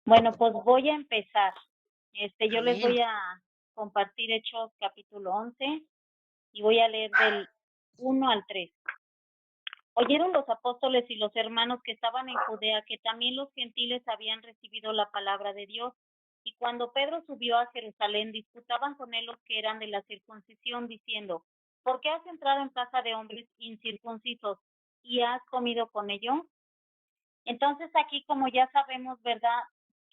Bueno, pues voy a empezar. Yo les Amén. voy a compartir Hechos capítulo 11 y voy a leer del 1 al 3. Oyeron los apóstoles y los hermanos que estaban en Judea que también los gentiles habían recibido la palabra de Dios. Y cuando Pedro subió a Jerusalén, disputaban con él los que eran de la circuncisión, diciendo, ¿por qué has entrado en casa de hombres incircuncisos y has comido con ellos? Entonces aquí, como ya sabemos, ¿verdad?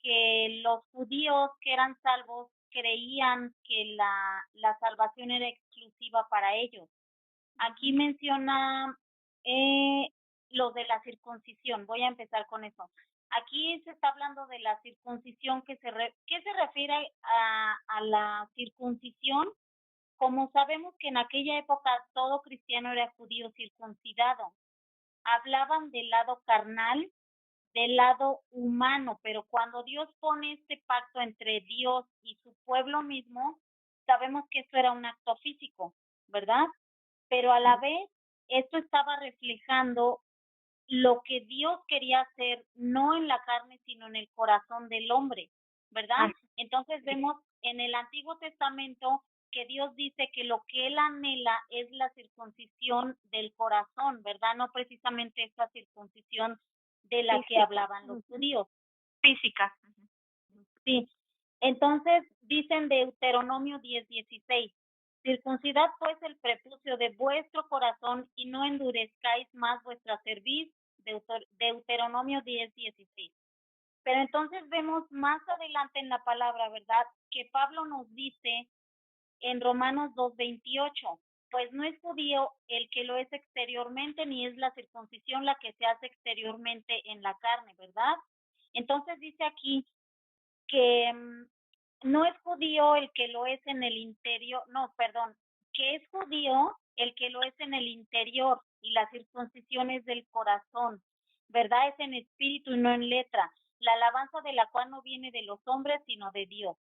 Que los judíos que eran salvos creían que la salvación era exclusiva para ellos. Aquí menciona eh, lo de la circuncisión. Voy a empezar con eso. Aquí se está hablando de la circuncisión ¿qué se refiere a la circuncisión? Como sabemos que en aquella época todo cristiano era judío circuncidado. Hablaban del lado carnal, del lado humano, pero cuando Dios pone este pacto entre Dios y su pueblo mismo, sabemos que esto era un acto físico, ¿verdad? Pero a la vez, esto estaba reflejando lo que Dios quería hacer, no en la carne, sino en el corazón del hombre, ¿verdad? Así Entonces es. vemos en el Antiguo Testamento que Dios dice que lo que él anhela es la circuncisión del corazón, ¿verdad? No precisamente esta circuncisión de la que Física. hablaban los judíos. Física. Sí. Entonces dicen Deuteronomio 10:16, circuncidad pues el prepucio de vuestro corazón y no endurezcáis más vuestra cerviz, Deuteronomio 10:16. Pero entonces vemos más adelante en la palabra, ¿verdad? Que Pablo nos dice en Romanos 2:28, pues no es judío el que lo es exteriormente, ni es la circuncisión la que se hace exteriormente en la carne, ¿verdad? Entonces dice aquí que no es judío el que lo es en el interior, no, perdón, que es judío el que lo es en el interior y la circuncisión es del corazón, ¿verdad? Es en espíritu y no en letra, la alabanza de la cual no viene de los hombres, sino de Dios.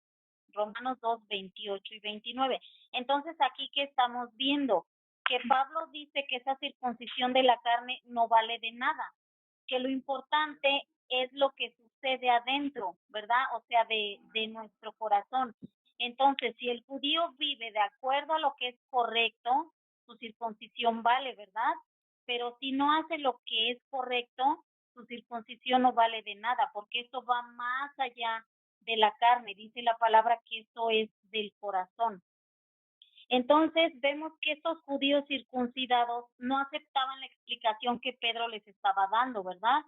Romanos 2:28 y 29. Entonces, aquí, ¿qué estamos viendo? Que Pablo dice que esa circuncisión de la carne no vale de nada, que lo importante es lo que sucede adentro, ¿verdad? O sea, de nuestro corazón. Entonces, si el judío vive de acuerdo a lo que es correcto, su circuncisión vale, ¿verdad? Pero si no hace lo que es correcto, su circuncisión no vale de nada, porque esto va más allá de la carne. Dice la palabra que esto es del corazón. Entonces vemos que estos judíos circuncidados no aceptaban la explicación que Pedro les estaba dando, ¿verdad?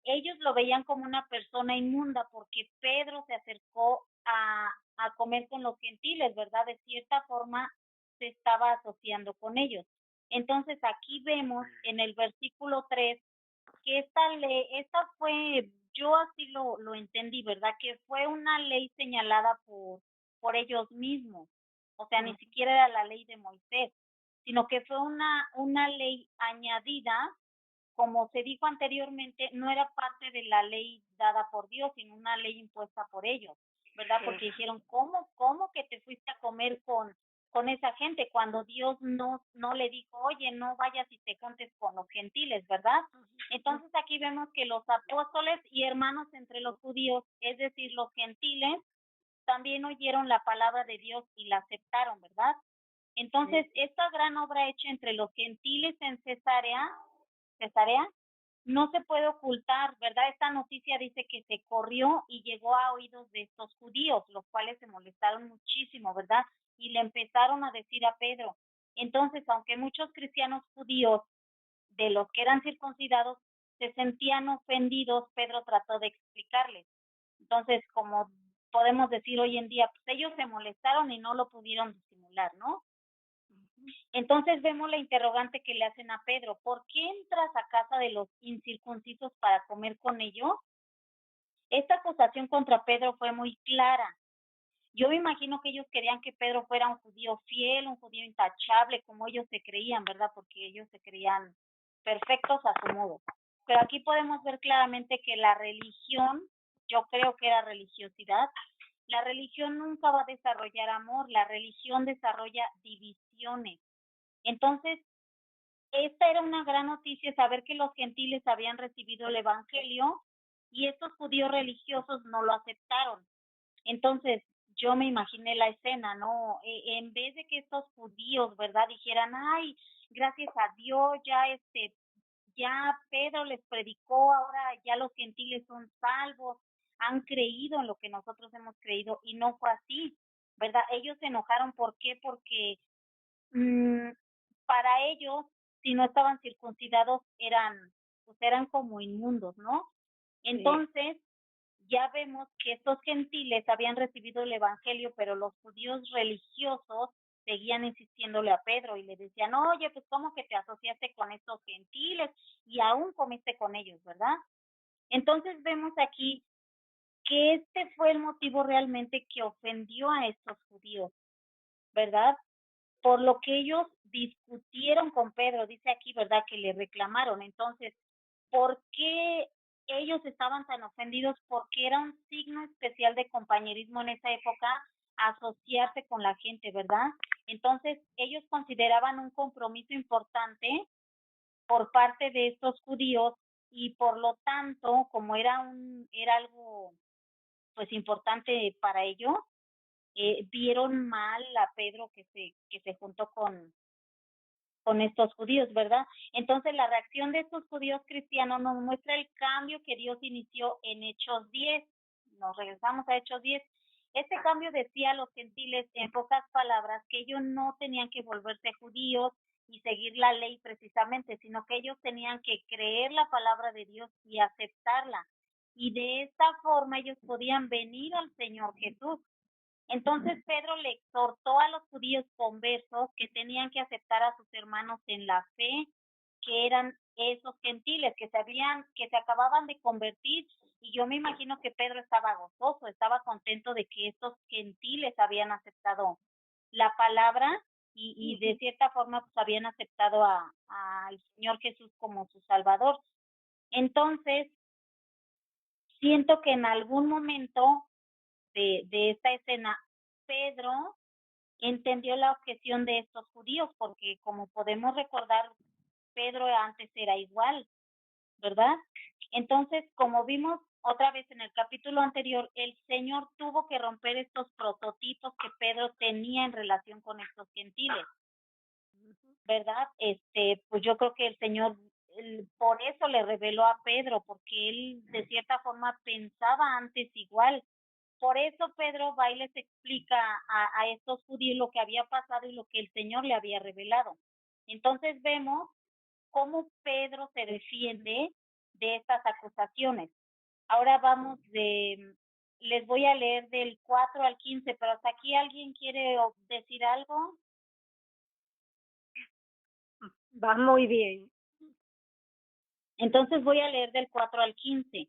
Ellos lo veían como una persona inmunda porque Pedro se acercó a comer con los gentiles, ¿verdad? De cierta forma se estaba asociando con ellos. Entonces aquí vemos en el versículo 3 que esta fue, yo así lo entendí, ¿verdad? Que fue una ley señalada por ellos mismos. O sea, ni siquiera era la ley de Moisés, sino que fue una ley añadida, como se dijo anteriormente, no era parte de la ley dada por Dios, sino una ley impuesta por ellos, ¿verdad? Porque dijeron, ¿cómo que te fuiste a comer con esa gente cuando Dios no le dijo, oye, no vayas y te juntes con los gentiles, ¿verdad? Entonces aquí vemos que los apóstoles y hermanos entre los judíos, es decir, los gentiles, también oyeron la palabra de Dios y la aceptaron, ¿verdad? Entonces, esta gran obra hecha entre los gentiles en Cesarea, no se puede ocultar, ¿verdad? Esta noticia dice que se corrió y llegó a oídos de estos judíos, los cuales se molestaron muchísimo, ¿verdad? Y le empezaron a decir a Pedro. Entonces, aunque muchos cristianos judíos de los que eran circuncidados se sentían ofendidos, Pedro trató de explicarles. Entonces, como podemos decir hoy en día, pues ellos se molestaron y no lo pudieron disimular, ¿no? Entonces vemos la interrogante que le hacen a Pedro, ¿por qué entras a casa de los incircuncisos para comer con ellos? Esta acusación contra Pedro fue muy clara. Yo me imagino que ellos querían que Pedro fuera un judío fiel, un judío intachable, como ellos se creían, ¿verdad? Porque ellos se creían perfectos a su modo. Pero aquí podemos ver claramente que la religión, yo creo que era religiosidad, la religión nunca va a desarrollar amor, la religión desarrolla divisiones. Entonces, esta era una gran noticia, saber que los gentiles habían recibido el evangelio y estos judíos religiosos no lo aceptaron. Entonces, yo me imaginé la escena, ¿no? En vez de que estos judíos, ¿verdad? Dijeran, ay, gracias a Dios, ya Pedro les predicó, ahora ya los gentiles son salvos, han creído en lo que nosotros hemos creído, y no fue así, ¿verdad? Ellos se enojaron, ¿por qué? Porque mm, para ellos, si no estaban circuncidados, eran como inmundos, ¿no? Entonces, ya vemos que estos gentiles habían recibido el evangelio, pero los judíos religiosos seguían insistiéndole a Pedro y le decían, oye, pues cómo que te asociaste con estos gentiles y aún comiste con ellos, ¿verdad? Entonces vemos aquí que este fue el motivo realmente que ofendió a estos judíos, ¿verdad? Por lo que ellos discutieron con Pedro, dice aquí, ¿verdad? Que le reclamaron. Entonces, ¿por qué ellos estaban tan ofendidos? Porque era un signo especial de compañerismo en esa época asociarse con la gente, ¿verdad? Entonces, ellos consideraban un compromiso importante por parte de estos judíos y por lo tanto, como era algo pues importante para ellos, vieron mal a Pedro que se juntó con estos judíos, ¿verdad? Entonces la reacción de estos judíos cristianos nos muestra el cambio que Dios inició en Hechos 10. Nos regresamos a Hechos 10. Este cambio decía a los gentiles, en pocas palabras, que ellos no tenían que volverse judíos y seguir la ley precisamente, sino que ellos tenían que creer la palabra de Dios y aceptarla. Y de esta forma ellos podían venir al Señor Jesús. Entonces Pedro le exhortó a los judíos conversos que tenían que aceptar a sus hermanos en la fe, que eran esos gentiles que se acababan de convertir, y yo me imagino que Pedro estaba gozoso, estaba contento de que estos gentiles habían aceptado la palabra y de cierta forma pues habían aceptado al Señor Jesús como su Salvador. Entonces, siento que en algún momento de esta escena, Pedro entendió la objeción de estos judíos, porque como podemos recordar, Pedro antes era igual, ¿verdad? Entonces, como vimos otra vez en el capítulo anterior, el Señor tuvo que romper estos prototipos que Pedro tenía en relación con estos gentiles, ¿verdad? Pues yo creo que el Señor por eso le reveló a Pedro, porque él de cierta forma pensaba antes igual. Por eso Pedro va y les explica a estos judíos lo que había pasado y lo que el Señor le había revelado. Entonces vemos cómo Pedro se defiende de estas acusaciones. Ahora les voy a leer del 4 al 15, pero hasta aquí alguien quiere decir algo. Va muy bien. Entonces voy a leer del 4 al 15.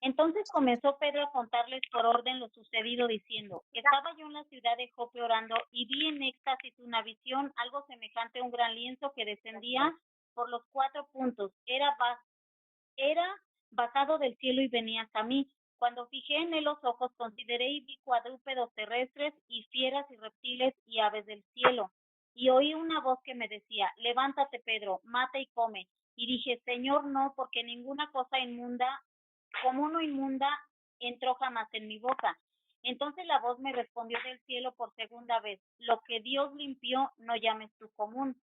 Entonces comenzó Pedro a contarles por orden lo sucedido, diciendo, estaba yo en la ciudad de Jope orando y vi en éxtasis una visión, algo semejante a un gran lienzo que descendía por los 4 puntos. Era bajado del cielo y venía hasta mí. Cuando fijé en él los ojos, consideré y vi cuadrúpedos terrestres y fieras y reptiles y aves del cielo. Y oí una voz que me decía, levántate, Pedro, mata y come. Y dije, Señor, no, porque ninguna cosa inmunda, como no inmunda, entró jamás en mi boca. Entonces la voz me respondió del cielo por segunda vez, lo que Dios limpió, no llames tú común.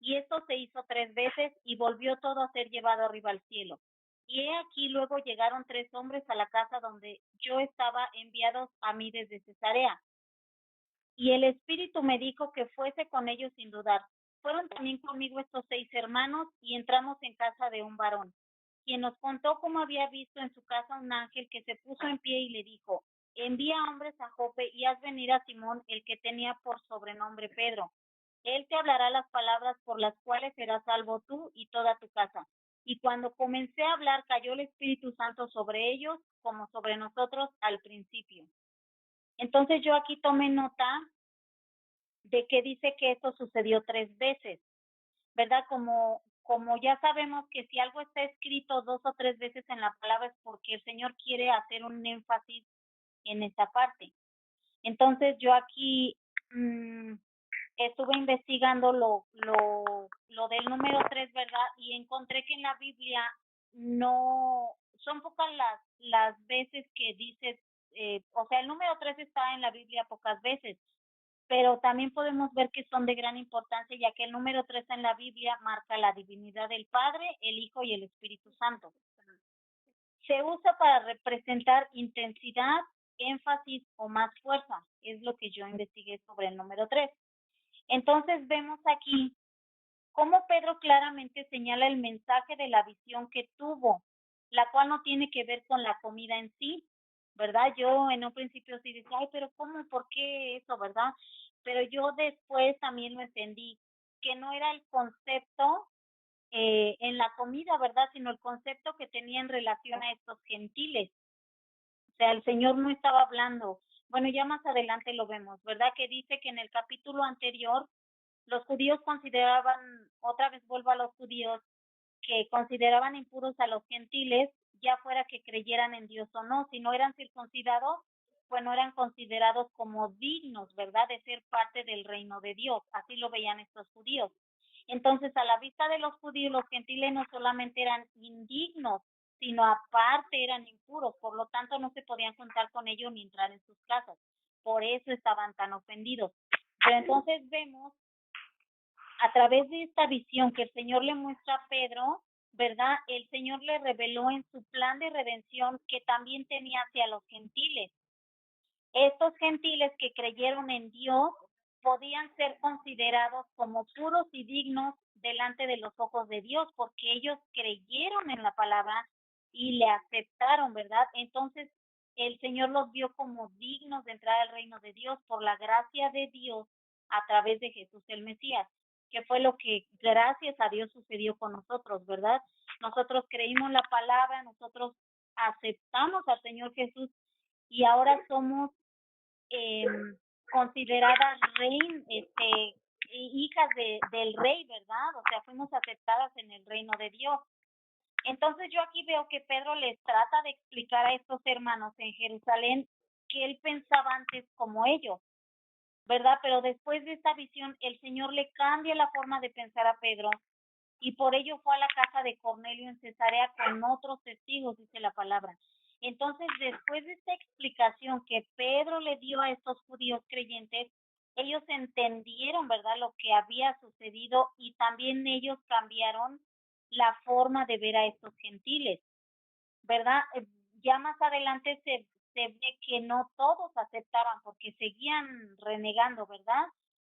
Y esto se hizo 3 veces y volvió todo a ser llevado arriba al cielo. Y he aquí luego llegaron 3 hombres a la casa donde yo estaba, enviados a mí desde Cesarea. Y el Espíritu me dijo que fuese con ellos sin dudar. Fueron también conmigo estos 6 hermanos y entramos en casa de un varón, quien nos contó cómo había visto en su casa un ángel que se puso en pie y le dijo, envía hombres a Jope y haz venir a Simón, el que tenía por sobrenombre Pedro. Él te hablará las palabras por las cuales serás salvo tú y toda tu casa. Y cuando comencé a hablar, cayó el Espíritu Santo sobre ellos, como sobre nosotros al principio. Entonces yo aquí tomé nota de que dice que esto sucedió 3 veces, ¿verdad? Como ya sabemos que si algo está escrito 2 o 3 veces en la palabra es porque el Señor quiere hacer un énfasis en esta parte. Entonces yo aquí estuve investigando lo del número 3, ¿verdad? Y encontré que en la Biblia no son pocas las veces que dices, o sea, el número 3 está en la Biblia pocas veces, pero también podemos ver que son de gran importancia, ya que el número 3 en la Biblia marca la divinidad del Padre, el Hijo y el Espíritu Santo. Se usa para representar intensidad, énfasis o más fuerza, es lo que yo investigué sobre el número 3. Entonces vemos aquí cómo Pedro claramente señala el mensaje de la visión que tuvo, la cual no tiene que ver con la comida en sí, ¿verdad? Yo en un principio sí decía, ay, pero ¿cómo? ¿Por qué eso, verdad? Pero yo después también lo entendí, que no era el concepto en la comida, ¿verdad? Sino el concepto que tenía en relación a estos gentiles. O sea, el Señor no estaba hablando. Bueno, ya más adelante lo vemos, ¿verdad? Que dice que en el capítulo anterior los judíos consideraban, otra vez vuelvo a los judíos, que consideraban impuros a los gentiles, ya fuera que creyeran en Dios o no. Si no eran circuncidados, pues no eran considerados como dignos, ¿verdad?, de ser parte del reino de Dios. Así lo veían estos judíos. Entonces, a la vista de los judíos, los gentiles no solamente eran indignos, sino aparte eran impuros, por lo tanto no se podían juntar con ellos ni entrar en sus casas. Por eso estaban tan ofendidos. Pero entonces vemos a través de esta visión que el Señor le muestra a Pedro, ¿verdad? El Señor le reveló en su plan de redención que también tenía hacia los gentiles. Estos gentiles que creyeron en Dios podían ser considerados como puros y dignos delante de los ojos de Dios, porque ellos creyeron en la palabra y le aceptaron, ¿verdad? Entonces, el Señor los vio como dignos de entrar al reino de Dios por la gracia de Dios a través de Jesús el Mesías, que fue lo que gracias a Dios sucedió con nosotros, ¿verdad? Nosotros creímos la palabra, nosotros aceptamos al Señor Jesús y ahora somos consideradas hijas del rey, ¿verdad? O sea, fuimos aceptadas en el reino de Dios. Entonces yo aquí veo que Pedro les trata de explicar a estos hermanos en Jerusalén que él pensaba antes como ellos, ¿verdad? Pero después de esta visión, el Señor le cambia la forma de pensar a Pedro y por ello fue a la casa de Cornelio en Cesarea con otros testigos, dice la palabra. Entonces, después de esta explicación que Pedro le dio a estos judíos creyentes, ellos entendieron, ¿verdad?, lo que había sucedido y también ellos cambiaron la forma de ver a estos gentiles, ¿verdad? Ya más adelante se ve que no todos aceptaban porque seguían renegando, ¿verdad?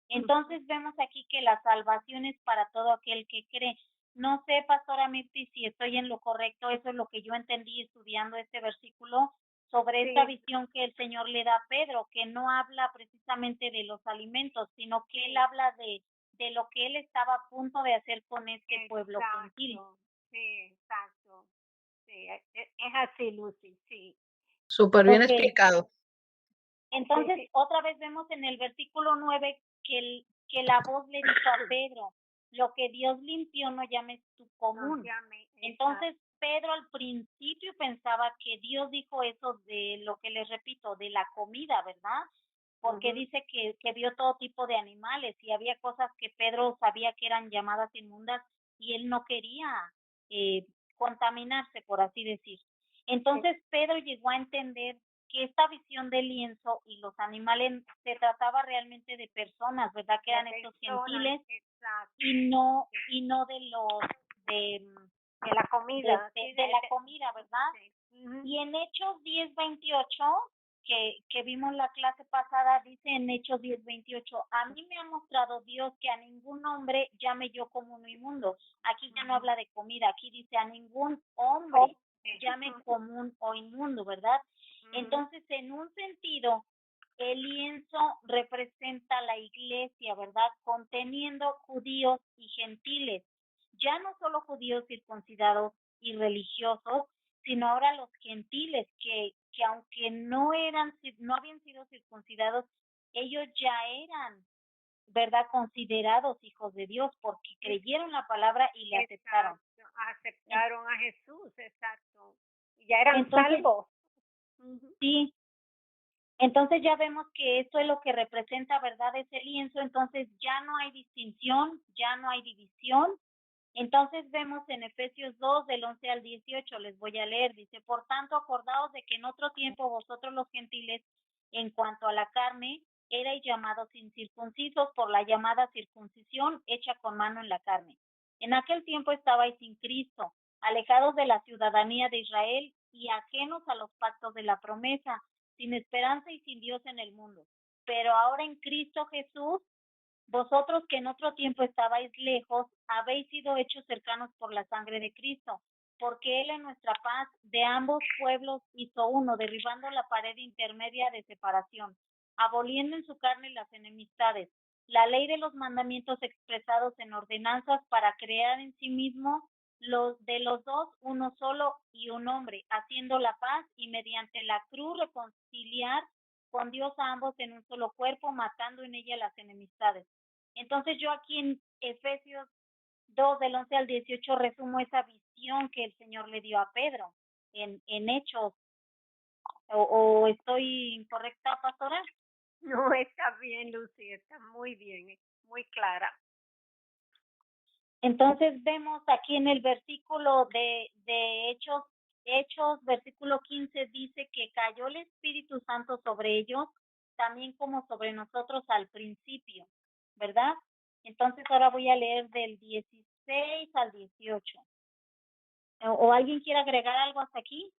Entonces vemos aquí que la salvación es para todo aquel que cree. No sé, pastora Mirti, si estoy en lo correcto, eso es lo que yo entendí estudiando este versículo sobre esta visión que el Señor le da a Pedro, que no habla precisamente de los alimentos, sino que él habla de lo que él estaba a punto de hacer con este pueblo gentil. Sí, exacto. Sí, es así, Lucy, sí. Súper bien Ok. explicado. Entonces, Sí. otra vez vemos en el versículo 9 que la voz le dijo a Pedro, lo que Dios limpió no llames tú común. Entonces, Pedro al principio pensaba que Dios dijo eso de lo que les repito, de la comida, ¿verdad? Porque dice que vio todo tipo de animales y había cosas que Pedro sabía que eran llamadas inmundas y él no quería contaminarse, por así decir. Entonces, Pedro llegó a entender que esta visión del lienzo y los animales se trataba realmente de personas, ¿verdad? Que eran estos gentiles y no de los de la comida. De la comida, ¿verdad? Sí. Y en Hechos 10:28, que vimos la clase pasada, dice en Hechos 10:28, a mí me ha mostrado Dios que a ningún hombre llame yo común o inmundo. Aquí ya no habla de comida, aquí dice a ningún hombre llame común o inmundo, ¿verdad? Entonces, en un sentido, el lienzo representa la iglesia, ¿verdad? Conteniendo judíos y gentiles, ya no solo judíos circuncidados y religiosos, sino ahora los gentiles que aunque no habían sido circuncidados, ellos ya eran, ¿verdad?, considerados hijos de Dios porque creyeron la palabra y le aceptaron. Aceptaron a Jesús, exacto. Y ya eran salvos. Sí. Entonces ya vemos que esto es lo que representa, ¿verdad?, ese lienzo. Entonces ya no hay distinción, ya no hay división, Entonces vemos en Efesios 2, del 11 al 18, les voy a leer, dice, por tanto, acordaos de que en otro tiempo vosotros los gentiles, en cuanto a la carne, erais llamados incircuncisos por la llamada circuncisión hecha con mano en la carne. En aquel tiempo estabais sin Cristo, alejados de la ciudadanía de Israel y ajenos a los pactos de la promesa, sin esperanza y sin Dios en el mundo. Pero ahora en Cristo Jesús, vosotros que en otro tiempo estabais lejos, habéis sido hechos cercanos por la sangre de Cristo, porque Él en nuestra paz de ambos pueblos hizo uno, derribando la pared intermedia de separación, aboliendo en su carne las enemistades, la ley de los mandamientos expresados en ordenanzas para crear en sí mismo de los dos uno solo y un hombre, haciendo la paz y mediante la cruz reconciliar con Dios a ambos en un solo cuerpo, matando en ella las enemistades. Entonces yo aquí en Efesios 2, del 11 al 18, resumo esa visión que el Señor le dio a Pedro en Hechos. ¿O estoy incorrecta, pastora? No, está bien, Lucy, está muy bien, muy clara. Entonces vemos aquí en el versículo de Hechos, versículo 15, dice que cayó el Espíritu Santo sobre ellos, también como sobre nosotros al principio, ¿verdad? Entonces ahora voy a leer del 16 al 18. ¿O alguien quiere agregar algo hasta aquí?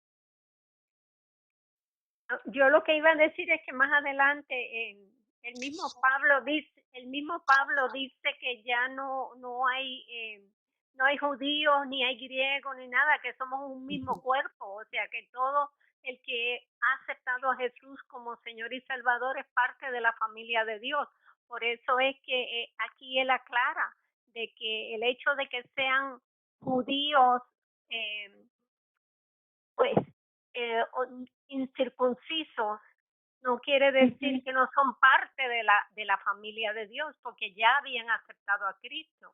Yo lo que iba a decir es que más adelante el mismo Pablo dice que ya no hay judíos ni hay griegos ni nada, que somos un mismo cuerpo, o sea que todo el que ha aceptado a Jesús como Señor y Salvador es parte de la familia de Dios. Por eso es que aquí él aclara de que el hecho de que sean judíos pues incircuncisos no quiere decir que no son parte de la familia de Dios, porque ya habían aceptado a Cristo.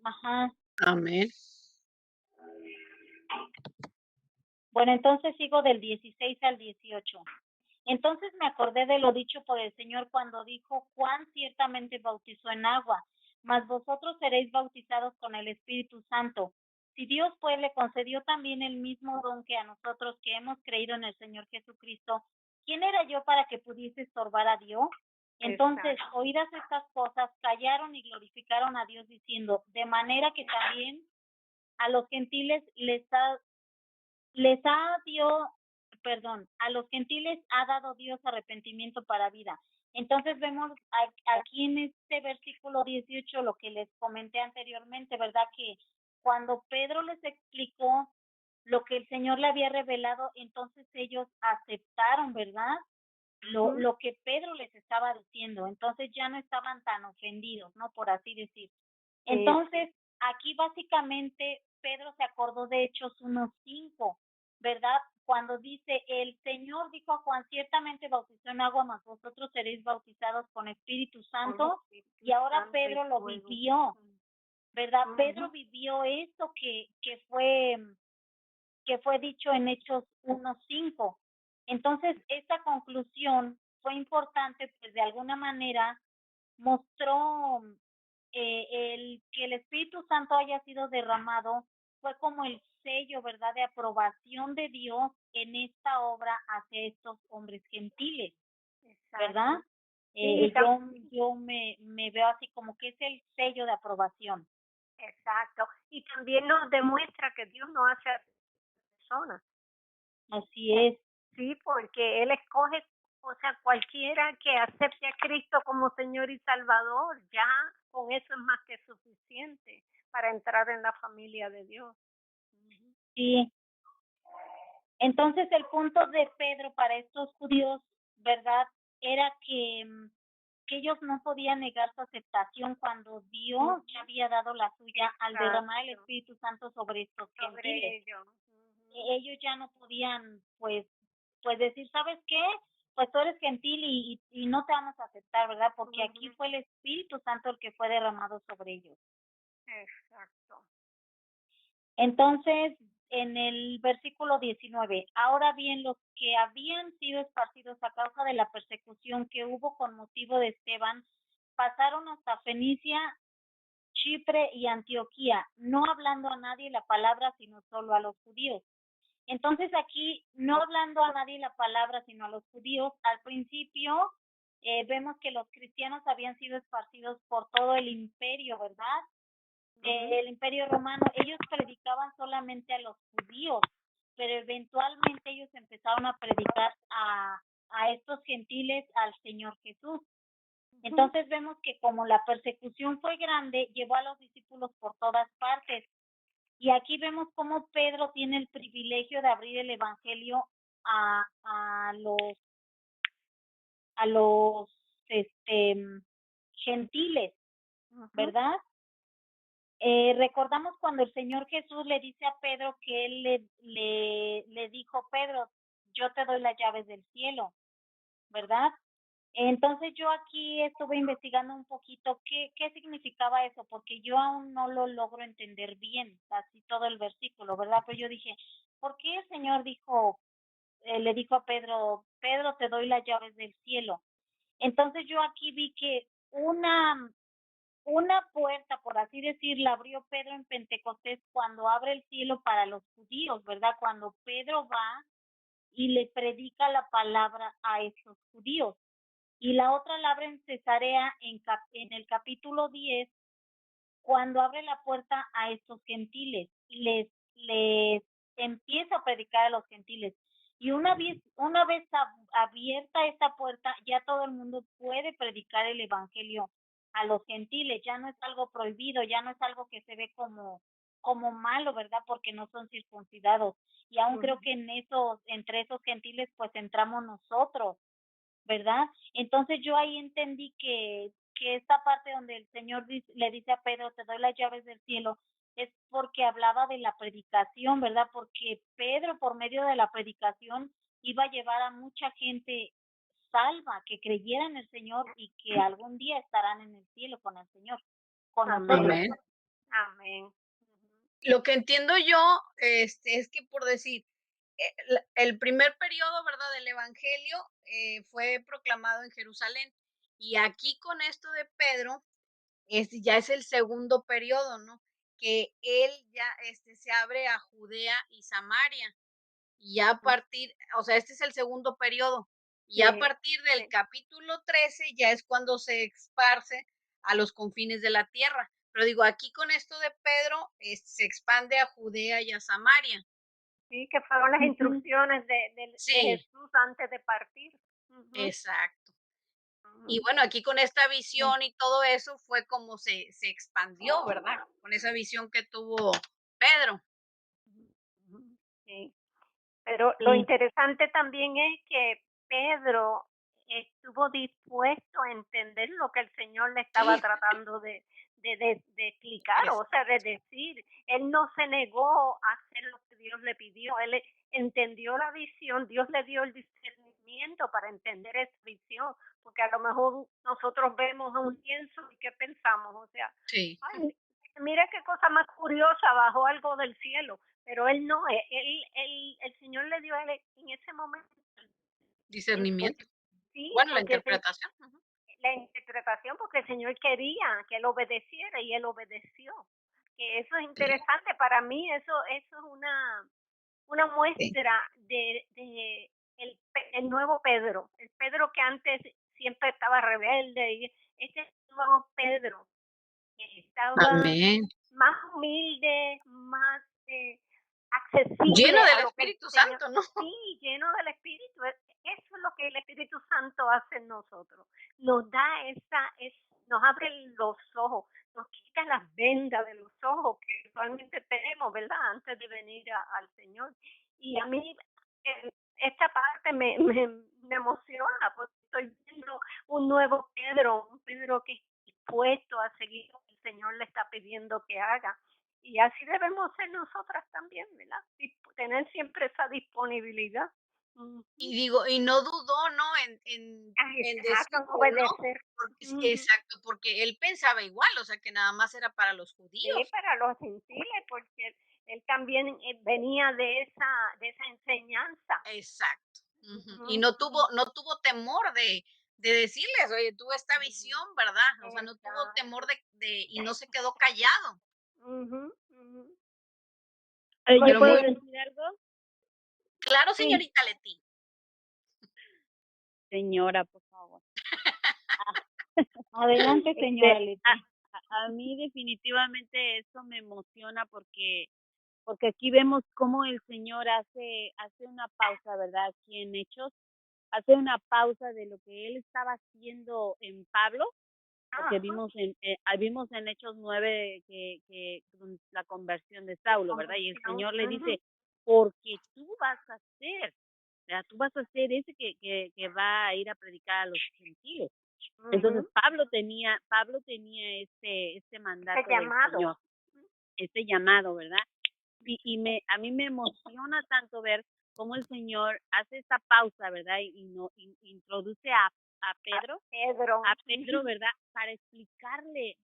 Ajá. Amén. Bueno, entonces sigo del 16 al 18. Entonces me acordé de lo dicho por el Señor cuando dijo, Juan ciertamente bautizó en agua, mas vosotros seréis bautizados con el Espíritu Santo. Si Dios pues le concedió también el mismo don que a nosotros que hemos creído en el Señor Jesucristo, ¿quién era yo para que pudiese estorbar a Dios? Entonces, Exacto. oídas estas cosas, callaron y glorificaron a Dios diciendo, de manera que también a los gentiles a los gentiles ha dado Dios arrepentimiento para vida. Entonces vemos aquí en este versículo 18 lo que les comenté anteriormente, ¿verdad? Que cuando Pedro les explicó lo que el Señor le había revelado, entonces ellos aceptaron, ¿verdad? Lo que Pedro les estaba diciendo. Entonces ya no estaban tan ofendidos, ¿no? Por así decir. Entonces, aquí básicamente Pedro se acordó de Hechos 1:5, ¿verdad? Cuando dice, el Señor dijo a Juan, ciertamente bautizó en agua, mas vosotros seréis bautizados con Espíritu Santo, y ahora Pedro lo vivió, ¿verdad? Pedro vivió esto que fue dicho en Hechos 1:5. Entonces, esta conclusión fue importante, pues de alguna manera mostró que el Espíritu Santo haya sido derramado, fue como el sello, ¿verdad?, de aprobación de Dios en esta obra hacia estos hombres gentiles, ¿verdad? Yo me veo así como que es el sello de aprobación. Exacto. Y también nos demuestra que Dios no hace a personas. Así es. Sí, porque Él escoge, o sea, cualquiera que acepte a Cristo como Señor y Salvador, ya con eso es más que suficiente para entrar en la familia de Dios. Sí. Entonces el punto de Pedro para estos judíos, ¿verdad?, era que ellos no podían negar su aceptación cuando Dios ya había dado la suya al derramar el Espíritu Santo sobre estos gentiles. Ellos ya no podían, pues decir, ¿sabes qué? Pues tú eres gentil y no te vamos a aceptar, ¿verdad? Porque aquí fue el Espíritu Santo el que fue derramado sobre ellos. Exacto. Entonces, en el versículo 19, ahora bien, los que habían sido esparcidos a causa de la persecución que hubo con motivo de Esteban, pasaron hasta Fenicia, Chipre y Antioquía, no hablando a nadie la palabra, sino solo a los judíos. Entonces aquí, no hablando a nadie la palabra, sino a los judíos, al principio vemos que los cristianos habían sido esparcidos por todo el imperio, ¿verdad? El imperio romano, ellos predicaban solamente a los judíos, pero eventualmente ellos empezaron a predicar a estos gentiles al Señor Jesús. Entonces vemos que como la persecución fue grande, llevó a los discípulos por todas partes. Y aquí vemos cómo Pedro tiene el privilegio de abrir el evangelio a los gentiles, ¿verdad? Recordamos cuando el Señor Jesús le dice a Pedro que él le dijo, Pedro, yo te doy las llaves del cielo, ¿verdad? Entonces yo aquí estuve investigando un poquito qué significaba eso, porque yo aún no lo logro entender bien, así todo el versículo, ¿verdad? Pero yo dije, ¿por qué el Señor le dijo a Pedro, Pedro, te doy las llaves del cielo? Entonces yo aquí vi que una puerta, por así decirlo, abrió Pedro en Pentecostés cuando abre el cielo para los judíos, ¿verdad? Cuando Pedro va y le predica la palabra a esos judíos. Y la otra la abre en Cesarea en el capítulo 10, cuando abre la puerta a estos gentiles y les empieza a predicar a los gentiles. Y una vez abierta esta puerta, ya todo el mundo puede predicar el evangelio a los gentiles. Ya no es algo prohibido, ya no es algo que se ve como malo, ¿verdad? Porque no son circuncidados. Y aún creo que entre esos gentiles, pues entramos nosotros, ¿verdad? Entonces yo ahí entendí que esta parte donde el Señor le dice a Pedro, te doy las llaves del cielo, es porque hablaba de la predicación, ¿verdad? Porque Pedro, por medio de la predicación, iba a llevar a mucha gente salva, que creyera en el Señor y que algún día estarán en el cielo con el Señor, con nosotros. Amén. Amén. Lo que entiendo yo, es que por decir, el primer periodo, ¿verdad?, del evangelio fue proclamado en Jerusalén. Y aquí con esto de Pedro, ya es el segundo periodo, ¿no? Que él ya se abre a Judea y Samaria. Y ya a partir, o sea, este es el segundo periodo. Y a partir del capítulo 13 ya es cuando se esparce a los confines de la tierra. Pero digo, aquí con esto de Pedro, se expande a Judea y a Samaria. Sí, que fueron las instrucciones de Sí, Jesús antes de partir. exacto. Y bueno, aquí con esta visión y todo eso fue como se expandió, ¿verdad? Con esa visión que tuvo Pedro. Sí. Pero lo interesante también es que Pedro estuvo dispuesto a entender lo que el Señor le estaba Sí, tratando de explicar, o sea, de decir. Él no se negó a hacer lo que Dios le pidió, él entendió la visión, Dios le dio el discernimiento para entender esa visión, porque a lo mejor nosotros vemos un lienzo y ¿qué pensamos? O sea, sí, ay, mira qué cosa más curiosa, bajó algo del cielo, pero él no, el Señor le dio a él en ese momento discernimiento. sí, Bueno, la porque interpretación. la interpretación, porque el Señor quería que él obedeciera y él obedeció. Que eso es Sí, interesante para mí, eso es una sí. muestra de el nuevo Pedro, el Pedro que antes siempre estaba rebelde, y este es el nuevo Pedro que estaba Amén. más humilde, más accesible Lleno del a lo que el Espíritu Señor, Santo, ¿no? sí, lleno del Espíritu. Eso es lo que el Espíritu Santo hace en nosotros. Nos da nos abre los ojos, nos quita las vendas de los ojos que usualmente tenemos, ¿verdad? Antes de venir al Señor. Y a mí esta parte me emociona porque estoy viendo un nuevo Pedro, un Pedro que está dispuesto a seguir lo que el Señor le está pidiendo que haga. Y así debemos ser nosotras también, ¿verdad? Y tener siempre esa disponibilidad. Y digo, y no dudó, ¿no? En Exacto, decir en que no, obedecer. porque Ujú. exacto, porque él pensaba igual, o sea, que nada más era para los Sí, judíos. para los gentiles, porque él también venía de esa enseñanza. Exacto. Ujú. Y Ujú, ujú. no tuvo temor de decirles, oye, tuve esta visión, ¿verdad? O sea, no tuvo temor y no se quedó callado. ¿Yo Pero puedo muy decir algo? claro, Sí. señorita Leti. Señora, por favor. Adelante, señora Leti. A mí definitivamente eso me emociona porque aquí vemos cómo el Señor hace una pausa, ¿verdad? Aquí en Hechos, hace una pausa de lo que Él estaba haciendo en Pablo, porque vimos en Hechos 9 que la conversión de Saulo, ¿verdad? Y el Señor le dice, porque tú vas a ser, ¿verdad? Tú vas a ser ese que va a ir a predicar a los gentiles. Entonces Pablo tenía este mandato del Señor, este llamado, ¿verdad? Y a mí me emociona tanto ver cómo el Señor hace esta pausa, ¿verdad? Y introduce a Pedro, ¿verdad? Para explicarle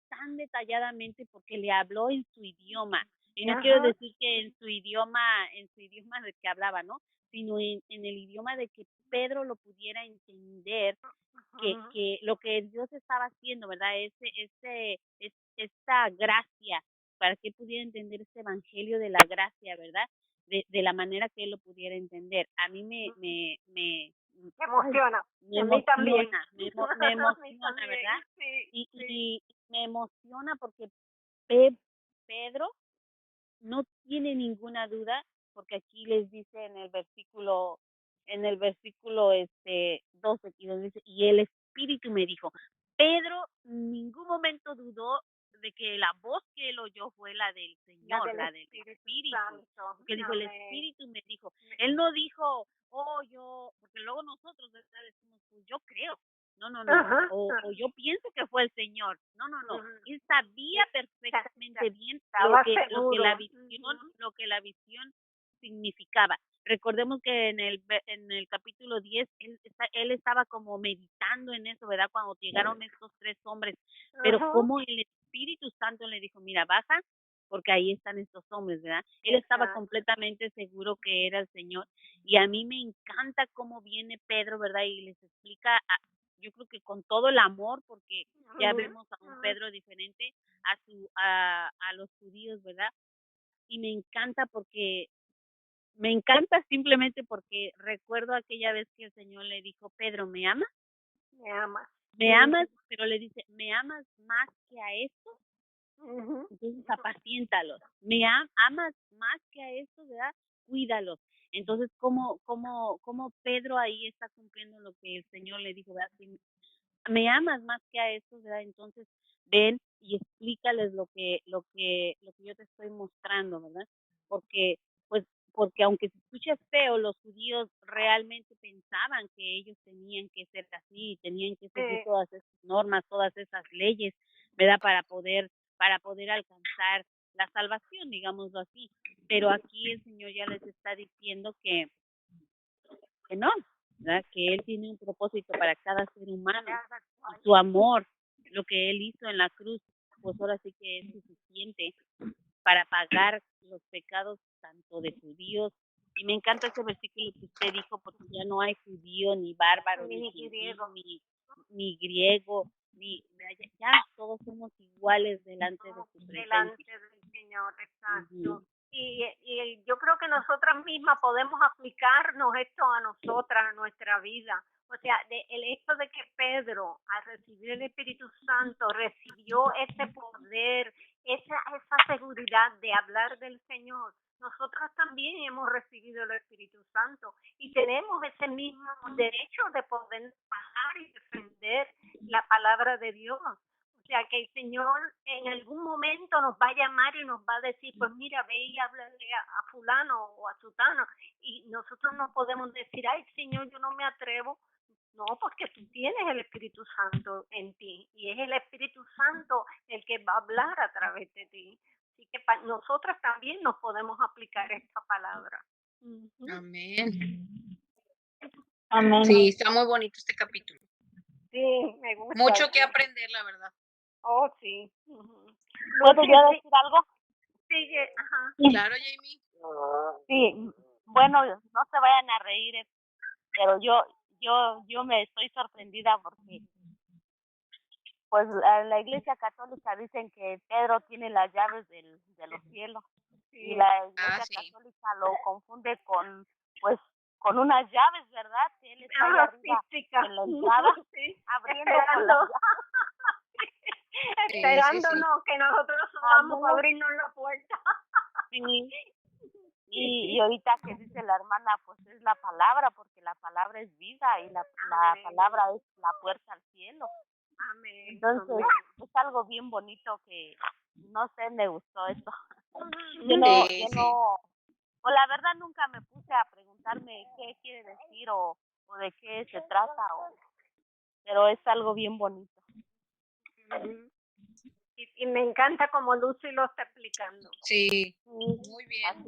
tan detalladamente, porque le habló en su idioma. Y no quiero decir que en su idioma de que hablaba, ¿no? Sino en el idioma de que Pedro lo pudiera entender, que lo que Dios estaba haciendo, ¿verdad? Esta gracia, para que pudiera entender este evangelio de la gracia, ¿verdad? De la manera que él lo pudiera entender. A mí me emociona. me A mí también. emociona, me emociona, ¿verdad? Sí, Y me emociona porque Pedro no tiene ninguna duda, porque aquí les dice en el versículo 12, aquí donde dice, y el Espíritu me dijo. Pedro en ningún momento dudó de que la voz que él oyó fue la del Señor, la del Espíritu. Porque dijo, el Espíritu me dijo. Él no dijo, porque luego nosotros decimos, pues yo creo. No. O yo pienso que fue el Señor. No. Él sabía perfectamente bien lo que la visión significaba. Recordemos que en el capítulo 10 él estaba como meditando en eso, ¿verdad? Cuando llegaron estos 3 hombres, pero como el Espíritu Santo le dijo, mira, baja, porque ahí están estos hombres, ¿verdad? Él estaba completamente seguro que era el Señor, y a mí me encanta cómo viene Pedro, ¿verdad? Y les explica, yo creo que con todo el amor, porque ya vemos a un Pedro diferente a los judíos, ¿verdad? Y me encanta simplemente porque recuerdo aquella vez que el Señor le dijo, Pedro, ¿me amas? Me amas, pero le dice, ¿me amas más que a esto? Entonces apaciéntalos. ¿Me amas más que a esto, verdad? Cuídalos. Entonces, ¿cómo Pedro ahí está cumpliendo lo que el Señor le dijo, ¿verdad? Si me amas más que a esto, ¿verdad? Entonces, ven y explícales lo que yo te estoy mostrando, ¿verdad? Porque aunque se escuche feo, los judíos realmente pensaban que ellos tenían que ser así, tenían que seguir todas esas normas, todas esas leyes, ¿verdad? Para poder alcanzar la salvación, digámoslo así. Pero aquí el Señor ya les está diciendo que no, ¿verdad? Que Él tiene un propósito para cada ser humano. Y su amor, lo que Él hizo en la cruz, pues ahora sí que es suficiente para pagar los pecados tanto de judíos. Y me encanta ese versículo que usted dijo, porque ya no hay judío, ni bárbaro, ni griego, ya todos somos iguales delante de su presencia. Delante del Señor, exacto. Y yo creo que nosotras mismas podemos aplicarnos esto a nosotras, a nuestra vida. O sea, el hecho de que Pedro, al recibir el Espíritu Santo, recibió ese poder, esa seguridad de hablar del Señor. Nosotros también hemos recibido el Espíritu Santo y tenemos ese mismo derecho de poder bajar y defender la palabra de Dios. O sea, que el Señor en algún momento nos va a llamar y nos va a decir, pues mira, ve y háblale a fulano o a sutano. Y nosotros no podemos decir, ay Señor, yo no me atrevo. No, porque tú tienes el Espíritu Santo en ti y es el Espíritu Santo el que va a hablar a través de ti. Así que nosotras también nos podemos aplicar esta palabra. Amén. Amén. Sí, está muy bonito este capítulo. Sí, me gusta. Mucho que aprender, la verdad. Oh, sí. ¿Puedo yo decir algo? Sí, ajá. Claro, Jamie. Sí, bueno, no se vayan a reír, pero yo yo me estoy sorprendida porque pues en la Iglesia Católica dicen que Pedro tiene las llaves de los cielos y la Iglesia sí. Católica lo confunde con pues con unas llaves, ¿verdad? Que él está ahí arriba física. en la entrada Sí, abriendo con las esperando, esperándonos que nosotros vamos para abrirnos la puerta. Sí. Y ahorita que dice la hermana, pues es la palabra, porque la palabra es vida y la palabra es la puerta al cielo. Amén. Entonces, Amén. es algo bien bonito que, no sé, me gustó esto. Yo Sí. no, pues la verdad nunca me puse a preguntarme qué quiere decir o de qué se trata, pero es algo bien bonito. Ujú. Y me encanta como Lucy lo está explicando. Sí, muy bien,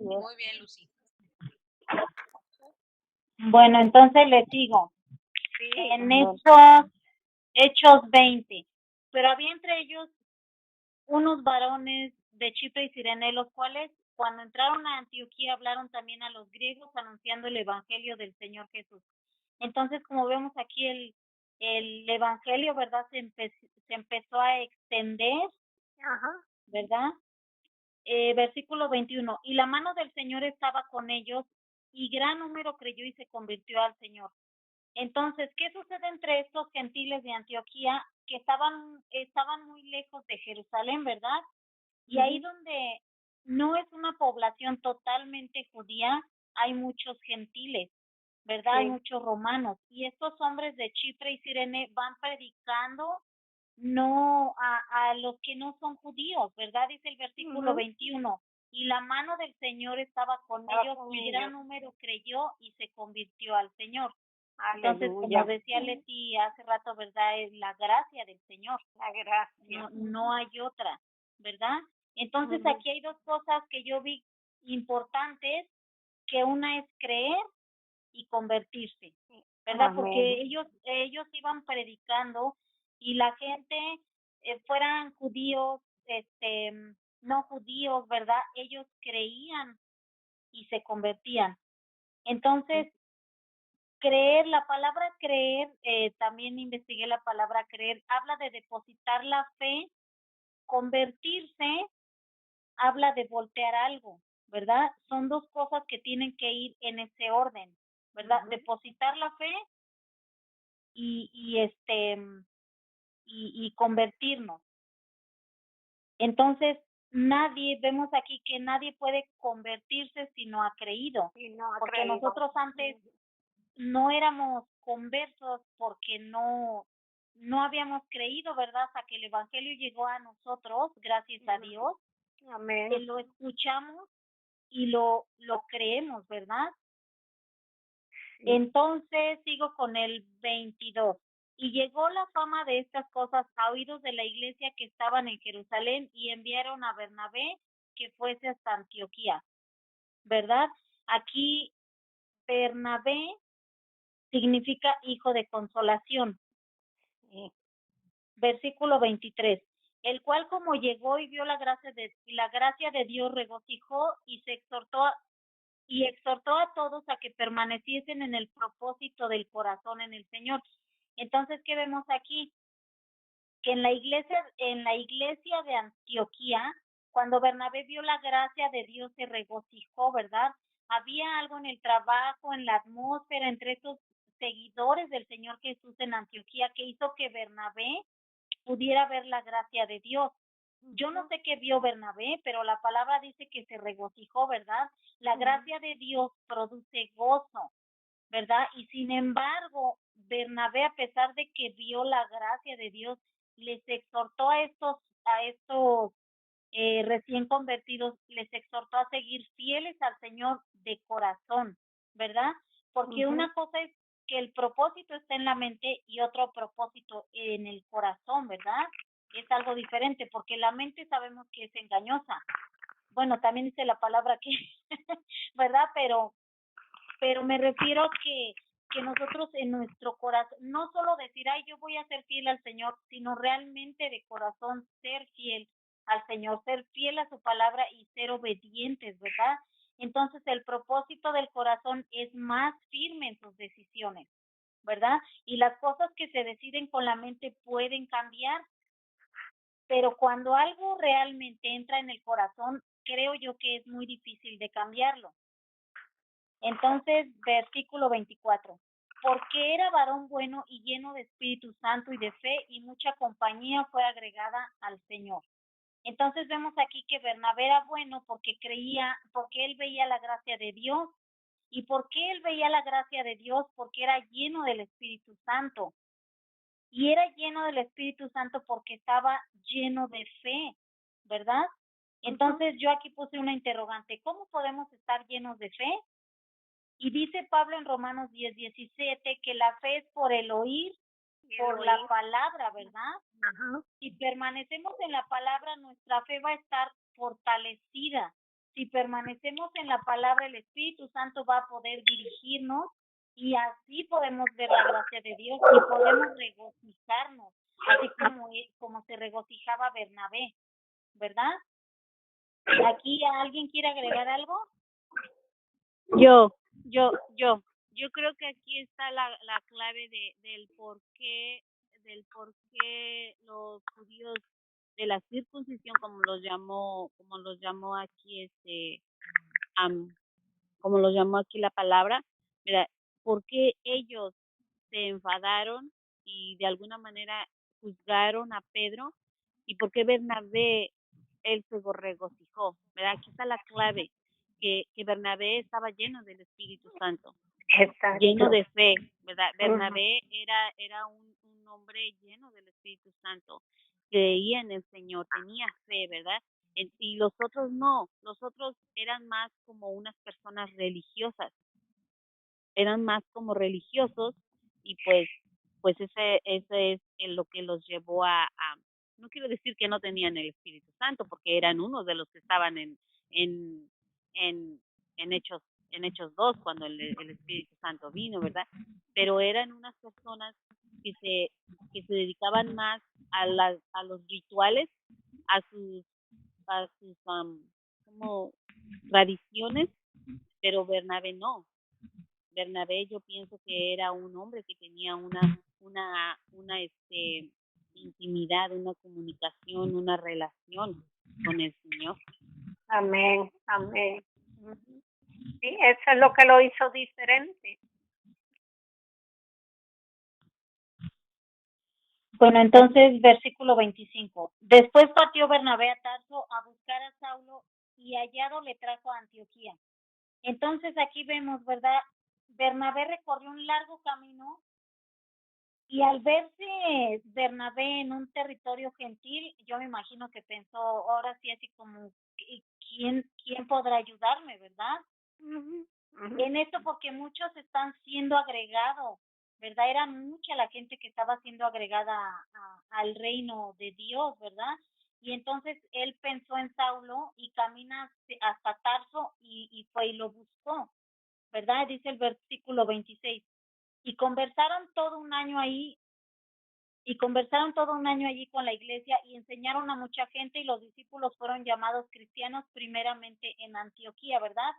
Lucy. Bueno, entonces les digo, Sí. en Hechos 20, pero había entre ellos unos varones de Chipre y Cirene, los cuales cuando entraron a Antioquía hablaron también a los griegos anunciando el evangelio del Señor Jesús. Entonces, como vemos aquí, el evangelio, ¿verdad? Se empezó a extender, Ajá. ¿verdad? Versículo 21, y la mano del Señor estaba con ellos, y gran número creyó y se convirtió al Señor. Entonces, ¿qué sucede entre estos gentiles de Antioquía que estaban muy lejos de Jerusalén, verdad? Y ahí donde no es una población totalmente judía, hay muchos gentiles, ¿verdad? Sí. Hay muchos romanos. Y estos hombres de Chipre y Cirene van predicando no a los que no son judíos, ¿verdad? Dice el versículo 21. Y la mano del Señor estaba con ellos y gran número creyó y se convirtió al Señor. Entonces, como decía Leti hace rato, ¿verdad? Es la gracia del Señor. La gracia. No hay otra, ¿verdad? Entonces, aquí hay dos cosas que yo vi importantes, que una es creer y convertirse, ¿verdad? Amén. Porque ellos iban predicando y la gente, fueran judíos, no judíos, ¿verdad? Ellos creían y se convertían. Entonces, creer, la palabra creer, también investigué la palabra creer, habla de depositar la fe. Convertirse habla de voltear algo, ¿verdad? Son dos cosas que tienen que ir en ese orden, ¿verdad? Depositar la fe y convertirnos. Entonces, vemos aquí que nadie puede convertirse si no ha creído, porque nosotros antes no éramos conversos porque no habíamos creído, ¿verdad? Hasta que el evangelio llegó a nosotros, gracias a Dios. Amén. Que lo escuchamos y lo creemos, ¿verdad? Sí. Entonces sigo con el 22. Y llegó la fama de estas cosas a oídos de la iglesia que estaban en Jerusalén y enviaron a Bernabé que fuese hasta Antioquía, ¿verdad? Aquí Bernabé significa hijo de consolación. Versículo 23. El cual como llegó y vio la gracia de Dios regocijó y se exhortó a todos a que permaneciesen en el propósito del corazón en el Señor. Entonces, ¿qué vemos aquí? Que en la iglesia de Antioquía, cuando Bernabé vio la gracia de Dios, se regocijó, ¿verdad? Había algo en el trabajo, en la atmósfera, entre esos seguidores del Señor Jesús en Antioquía, que hizo que Bernabé pudiera ver la gracia de Dios. Yo no sé qué vio Bernabé, pero la palabra dice que se regocijó, ¿verdad? La gracia de Dios produce gozo, ¿verdad? Y sin embargo, Bernabé, a pesar de que vio la gracia de Dios, les exhortó a estos recién convertidos, les exhortó a seguir fieles al Señor de corazón, ¿verdad? Porque una cosa es que el propósito está en la mente y otro propósito en el corazón, ¿verdad? Es algo diferente, porque la mente sabemos que es engañosa. Bueno, también dice la palabra que, ¿verdad? Pero me refiero que nosotros en nuestro corazón, no solo decir, ay, yo voy a ser fiel al Señor, sino realmente de corazón ser fiel al Señor, ser fiel a su palabra y ser obedientes, ¿verdad? Entonces el propósito del corazón es más firme en sus decisiones, ¿verdad? Y las cosas que se deciden con la mente pueden cambiar, pero cuando algo realmente entra en el corazón, creo yo que es muy difícil de cambiarlo. Entonces, versículo 24. Porque era varón bueno y lleno de Espíritu Santo y de fe, y mucha compañía fue agregada al Señor. Entonces vemos aquí que Bernabé era bueno porque porque él veía la gracia de Dios. ¿Y por qué él veía la gracia de Dios? Porque era lleno del Espíritu Santo. Y era lleno del Espíritu Santo porque estaba lleno de fe, ¿verdad? Entonces yo aquí puse una interrogante. ¿Cómo podemos estar llenos de fe? Y dice Pablo en Romanos 10:17 que la fe es por el oír, por la palabra, ¿verdad? Ajá. Si permanecemos en la palabra, nuestra fe va a estar fortalecida. Si permanecemos en la palabra, el Espíritu Santo va a poder dirigirnos y así podemos ver la gracia de Dios y podemos regocijarnos, así como se regocijaba Bernabé, ¿verdad? ¿Aquí alguien quiere agregar algo? Yo creo que aquí está la clave del por qué los judíos de la circuncisión, como los llamó aquí como los llamó aquí la palabra, mira, por qué ellos se enfadaron y de alguna manera juzgaron a Pedro y por qué Bernabé él se regocijó, ¿verdad? Aquí está la clave, que Bernabé estaba lleno del Espíritu Santo, Exacto. lleno de fe, ¿verdad? Bernabé era un hombre lleno del Espíritu Santo, creía en el Señor, tenía fe, ¿verdad? Y los otros no, los otros eran más como unas personas religiosas, eran más como religiosos y pues ese es lo que los llevó no quiero decir que no tenían el Espíritu Santo, porque eran unos de los que estaban en, en, en Hechos 2 cuando el Espíritu Santo vino, ¿verdad? Pero eran unas personas que se dedicaban más a los rituales, a sus como tradiciones, pero Bernabé no. Bernabé yo pienso que era un hombre que tenía una intimidad, una comunicación, una relación con el Señor. Amén, amén. Sí, eso es lo que lo hizo diferente. Bueno, entonces, versículo 25. Después partió Bernabé a Tarso a buscar a Saulo y hallado le trajo a Antioquía. Entonces aquí vemos, ¿verdad? Bernabé recorrió un largo camino y al verse Bernabé en un territorio gentil, yo me imagino que pensó, ahora sí, así como, ¿quién podrá ayudarme, verdad? En esto porque muchos están siendo agregados, ¿verdad? Era mucha la gente que estaba siendo agregada al reino de Dios, ¿verdad? Y entonces él pensó en Saulo y camina hasta Tarso y fue y lo buscó, ¿verdad? Dice el versículo 26. Y conversaron todo un año allí con la iglesia y enseñaron a mucha gente y los discípulos fueron llamados cristianos primeramente en Antioquía, ¿verdad?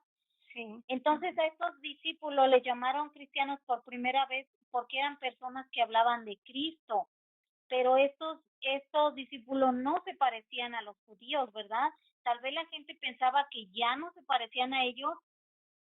Sí. Entonces a estos discípulos les llamaron cristianos por primera vez porque eran personas que hablaban de Cristo, pero estos discípulos no se parecían a los judíos, ¿verdad? Tal vez la gente pensaba que ya no se parecían a ellos,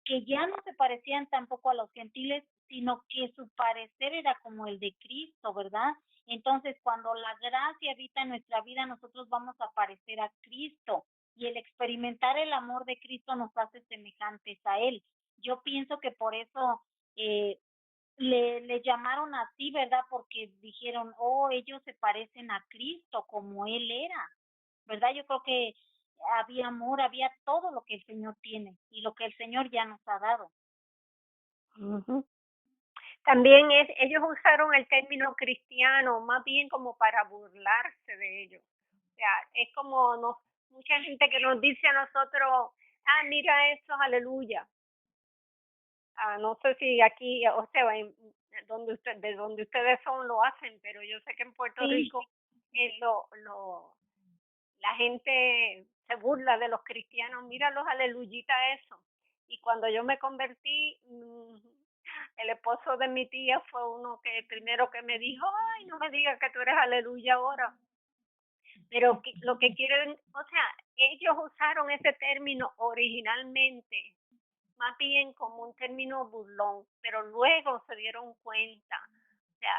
que ya no se parecían tampoco a los gentiles, sino que su parecer era como el de Cristo, ¿verdad? Entonces, cuando la gracia habita en nuestra vida, nosotros vamos a parecer a Cristo y el experimentar el amor de Cristo nos hace semejantes a Él. Yo pienso que por eso le llamaron así, ¿verdad? Porque dijeron, oh, ellos se parecen a Cristo como Él era, ¿verdad? Yo creo que había amor, había todo lo que el Señor tiene y lo que el Señor ya nos ha dado. También ellos usaron el término cristiano más bien como para burlarse de ellos. O sea, es como mucha gente que nos dice a nosotros, mira eso, aleluya. No sé si aquí, o sea, de donde ustedes son lo hacen, pero yo sé que en Puerto Rico la gente se burla de los cristianos, mira los aleluyitas eso. Y cuando yo me convertí, el esposo de mi tía fue uno que el primero que me dijo, ay, no me digas que tú eres aleluya ahora. Pero lo que quieren, o sea, ellos usaron ese término originalmente más bien como un término burlón, pero luego se dieron cuenta, o sea,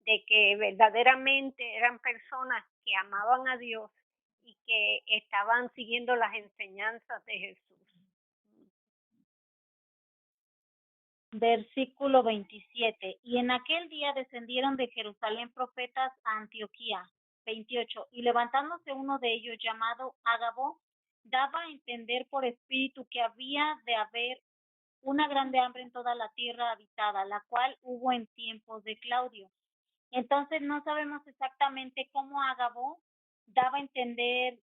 de que verdaderamente eran personas que amaban a Dios y que estaban siguiendo las enseñanzas de Jesús. Versículo 27. Y en aquel día descendieron de Jerusalén profetas a Antioquía. 28. Y levantándose uno de ellos llamado Agabo, daba a entender por espíritu que había de haber una grande hambre en toda la tierra habitada, la cual hubo en tiempos de Claudio. Entonces no sabemos exactamente cómo Agabo daba a entender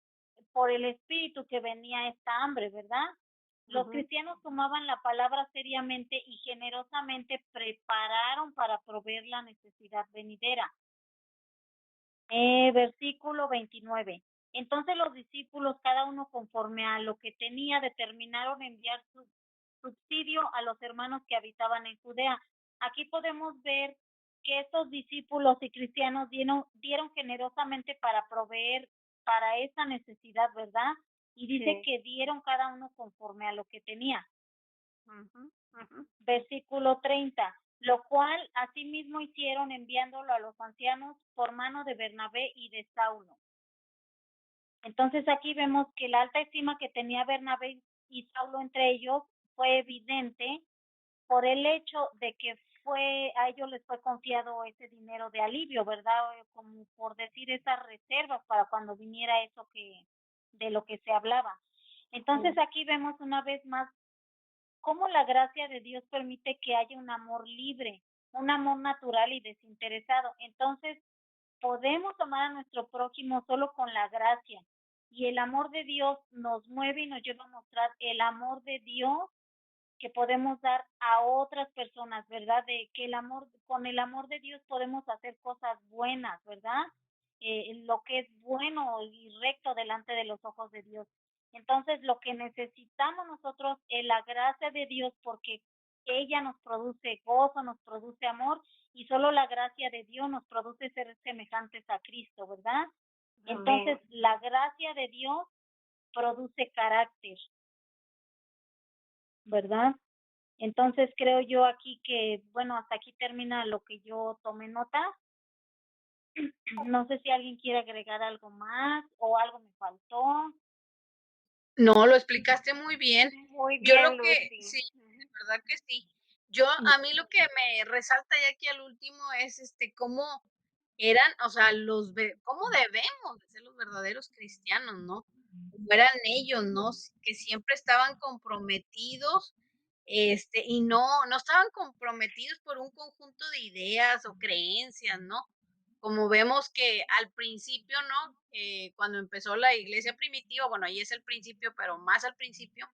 por el espíritu que venía esta hambre, ¿verdad? Los cristianos tomaban la palabra seriamente y generosamente prepararon para proveer la necesidad venidera. Versículo 29. Entonces los discípulos, cada uno conforme a lo que tenía, determinaron enviar su subsidio a los hermanos que habitaban en Judea. Aquí podemos ver que estos discípulos y cristianos dieron generosamente para proveer para esa necesidad, ¿verdad? Y dice que dieron cada uno conforme a lo que tenía. Versículo 30. Lo cual asimismo hicieron enviándolo a los ancianos por mano de Bernabé y de Saulo. Entonces aquí vemos que la alta estima que tenía Bernabé y Saulo entre ellos fue evidente por el hecho de que a ellos les fue confiado ese dinero de alivio, ¿verdad? Como por decir esas reservas para cuando viniera eso de lo que se hablaba. Entonces aquí vemos una vez más cómo la gracia de Dios permite que haya un amor libre, un amor natural y desinteresado. Entonces podemos amar a nuestro prójimo solo con la gracia. Y el amor de Dios nos mueve y nos lleva a mostrar el amor de Dios que podemos dar a otras personas, ¿verdad? De que con el amor de Dios podemos hacer cosas buenas, ¿verdad? Lo que es bueno y recto delante de los ojos de Dios. Entonces, lo que necesitamos nosotros es la gracia de Dios, porque ella nos produce gozo, nos produce amor, y solo la gracia de Dios nos produce ser semejantes a Cristo, ¿verdad? Entonces, la gracia de Dios produce carácter, ¿verdad? Entonces creo yo aquí que, bueno, hasta aquí termina lo que yo tomé nota. No sé si alguien quiere agregar algo más o algo me faltó. No, lo explicaste muy bien. Muy bien, Yo lo que, Lucy. sí, de verdad que sí. A mí lo que me resalta ya aquí al último es cómo eran, o sea, cómo debemos de ser los verdaderos cristianos, ¿no? Como eran ellos, ¿no? Que siempre estaban comprometidos, y no estaban comprometidos por un conjunto de ideas o creencias, ¿no? Como vemos que al principio, ¿no? Cuando empezó la iglesia primitiva, bueno, ahí es el principio, pero más al principio,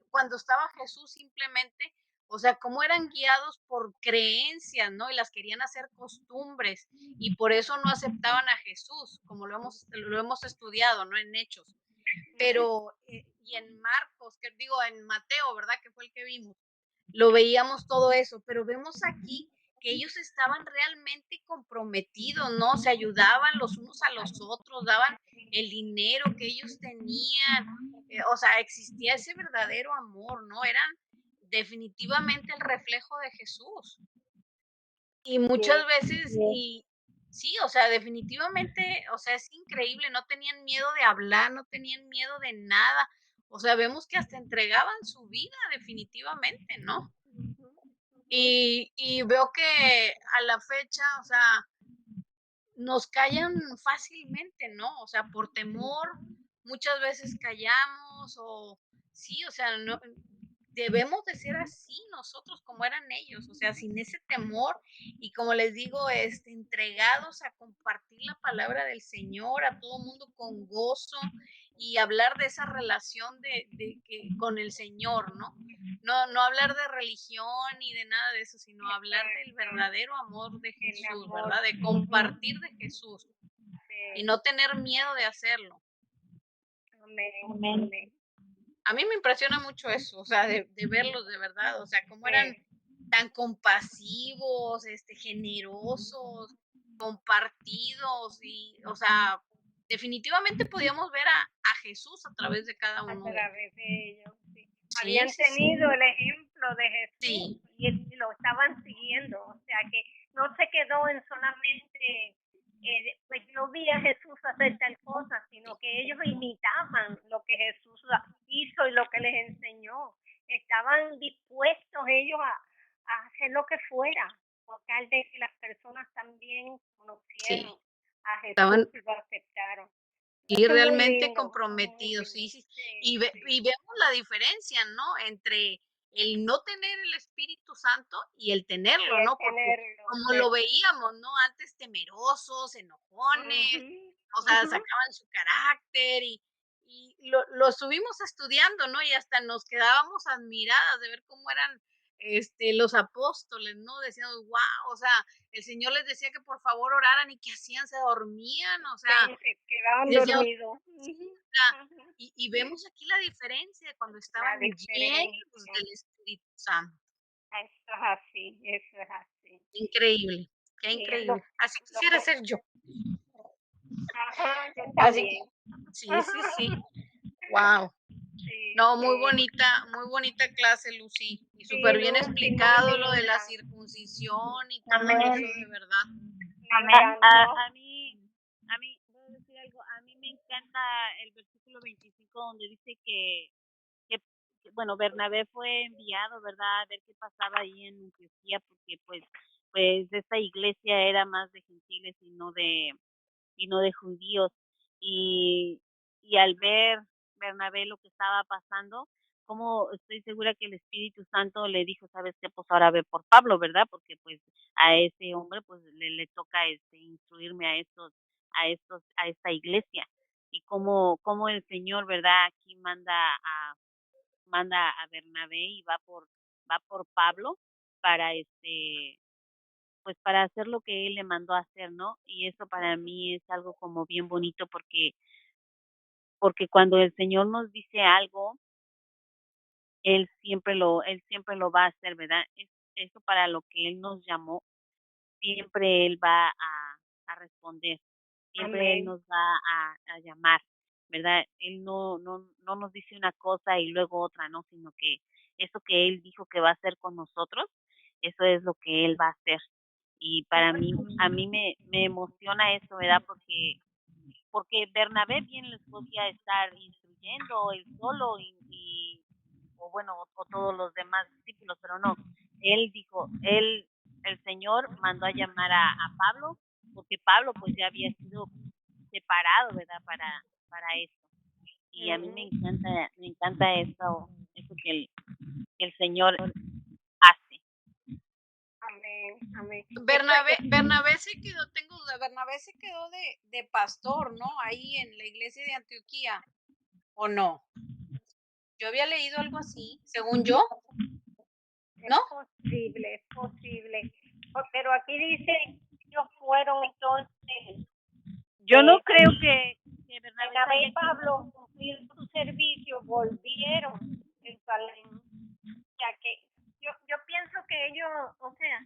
cuando estaba Jesús simplemente, o sea, cómo eran guiados por creencias, ¿no? Y las querían hacer costumbres, y por eso no aceptaban a Jesús, como lo hemos estudiado, ¿no? En Hechos. Pero, y en Marcos, en Mateo, ¿verdad? Que fue el que vimos, lo veíamos todo eso, pero vemos aquí que ellos estaban realmente comprometidos, ¿no? Se ayudaban los unos a los otros, daban el dinero que ellos tenían, o sea, existía ese verdadero amor, ¿no? Eran definitivamente el reflejo de Jesús. Y muchas veces, y sí, o sea, definitivamente, o sea, es increíble, no tenían miedo de hablar, no tenían miedo de nada. O sea, vemos que hasta entregaban su vida definitivamente, ¿no? Y veo que a la fecha, o sea, nos callan fácilmente, ¿no? O sea, por temor, muchas veces callamos o sí, o sea, no, debemos de ser así nosotros como eran ellos, o sea, sin ese temor y como les digo, entregados a compartir la palabra del Señor a todo mundo con gozo y hablar de esa relación con el Señor, ¿no? No hablar de religión ni de nada de eso, sino hablar del verdadero amor de Jesús, ¿verdad? De compartir de Jesús y no tener miedo de hacerlo. Amén. A mí me impresiona mucho eso, o sea, de verlos de verdad, o sea, cómo eran tan compasivos, generosos, compartidos y, o sea, definitivamente podíamos ver a Jesús a través de cada A uno de ellos. través de ellos, sí. Sí, Habían sí, sí. tenido el ejemplo de Jesús Sí. y lo estaban siguiendo, o sea que no se quedó en solamente pues yo vi a Jesús hacer tal cosa, sino que ellos imitaban lo que Jesús hizo y lo que les enseñó. Estaban dispuestos ellos a hacer lo que fuera, por tal de que las personas también conocieran Sí. a Jesús Estaban y lo aceptaron. y Eso es muy realmente lindo, comprometidos, muy sí, lindo. sí. Sí, Y sí. vemos la diferencia, ¿no? Entre el no tener el Espíritu Santo y el tenerlo, Y ¿no? el Porque tenerlo, como lo sí. veíamos, ¿no? Antes temerosos, enojones, Ujú, o sea, ujú. sacaban su carácter y lo estuvimos estudiando, ¿no? Y hasta nos quedábamos admiradas de ver cómo eran los apóstoles, ¿no? Decíamos, wow, o sea, el Señor les decía que por favor oraran y ¿qué hacían? Se dormían, o sea, Se quedaban y decíamos, dormidos. sí, Ujú, o sea, ujú. y vemos aquí la diferencia de cuando La estaban llenos diferencia. del Espíritu Santo. Eso es así, eso es así. Increíble, qué Y es lo, increíble. Así lo quisiera que, ser yo. ajá, yo Así, también. sí, sí, sí. Wow. Sí, No, sí. muy bonita clase, Lucy. Y Sí, súper bien Lucy, muy explicado lo de la linda. circuncisión y todo Amén. eso, de verdad. Me Amén. encantó. A mí, voy a decir algo, a mí me encanta el versículo 25 donde dice bueno, Bernabé fue enviado, ¿verdad? A ver qué pasaba ahí en Antioquía, porque pues esta iglesia era más de gentiles y no de judíos. Y, y al ver Bernabé lo que estaba pasando, como estoy segura que el Espíritu Santo le dijo, sabes qué, pues ahora ve por Pablo, ¿verdad? Porque pues a ese hombre pues le toca instruirme a esta iglesia. Y como el Señor, ¿verdad? Aquí manda a Bernabé y va por Pablo para pues para hacer lo que él le mandó a hacer, ¿no? Y eso para mí es algo como bien bonito porque cuando el Señor nos dice algo, él siempre lo va a hacer, ¿verdad? Eso para lo que él nos llamó, siempre él va a responder, siempre él Amén. nos va a llamar, ¿verdad? Él no nos dice una cosa y luego otra, ¿no? Sino que eso que él dijo que va a hacer con nosotros, eso es lo que él va a hacer. Y para mí, a mí me emociona eso, ¿verdad? Porque Bernabé bien les podía estar instruyendo él solo o bueno, o todos los demás discípulos, pero no. Él dijo, el Señor mandó a llamar a Pablo, porque Pablo pues ya había sido separado, ¿verdad? Para eso. Y a mí Ujú. me encanta eso que el Señor hace. Amén, amén. Bernabé se quedó, tengo duda, Bernabé se quedó de pastor, ¿no? Ahí en la iglesia de Antioquía, ¿o no? Yo había leído algo así, según yo, Es ¿no? posible, es posible. Pero aquí dice que ellos fueron entonces, Yo no creo cuando que Bernabé se Bernabé haya y Pablo cumplieron su servicio, volvieron a Jerusalén. O sea que yo pienso que ellos, o sea,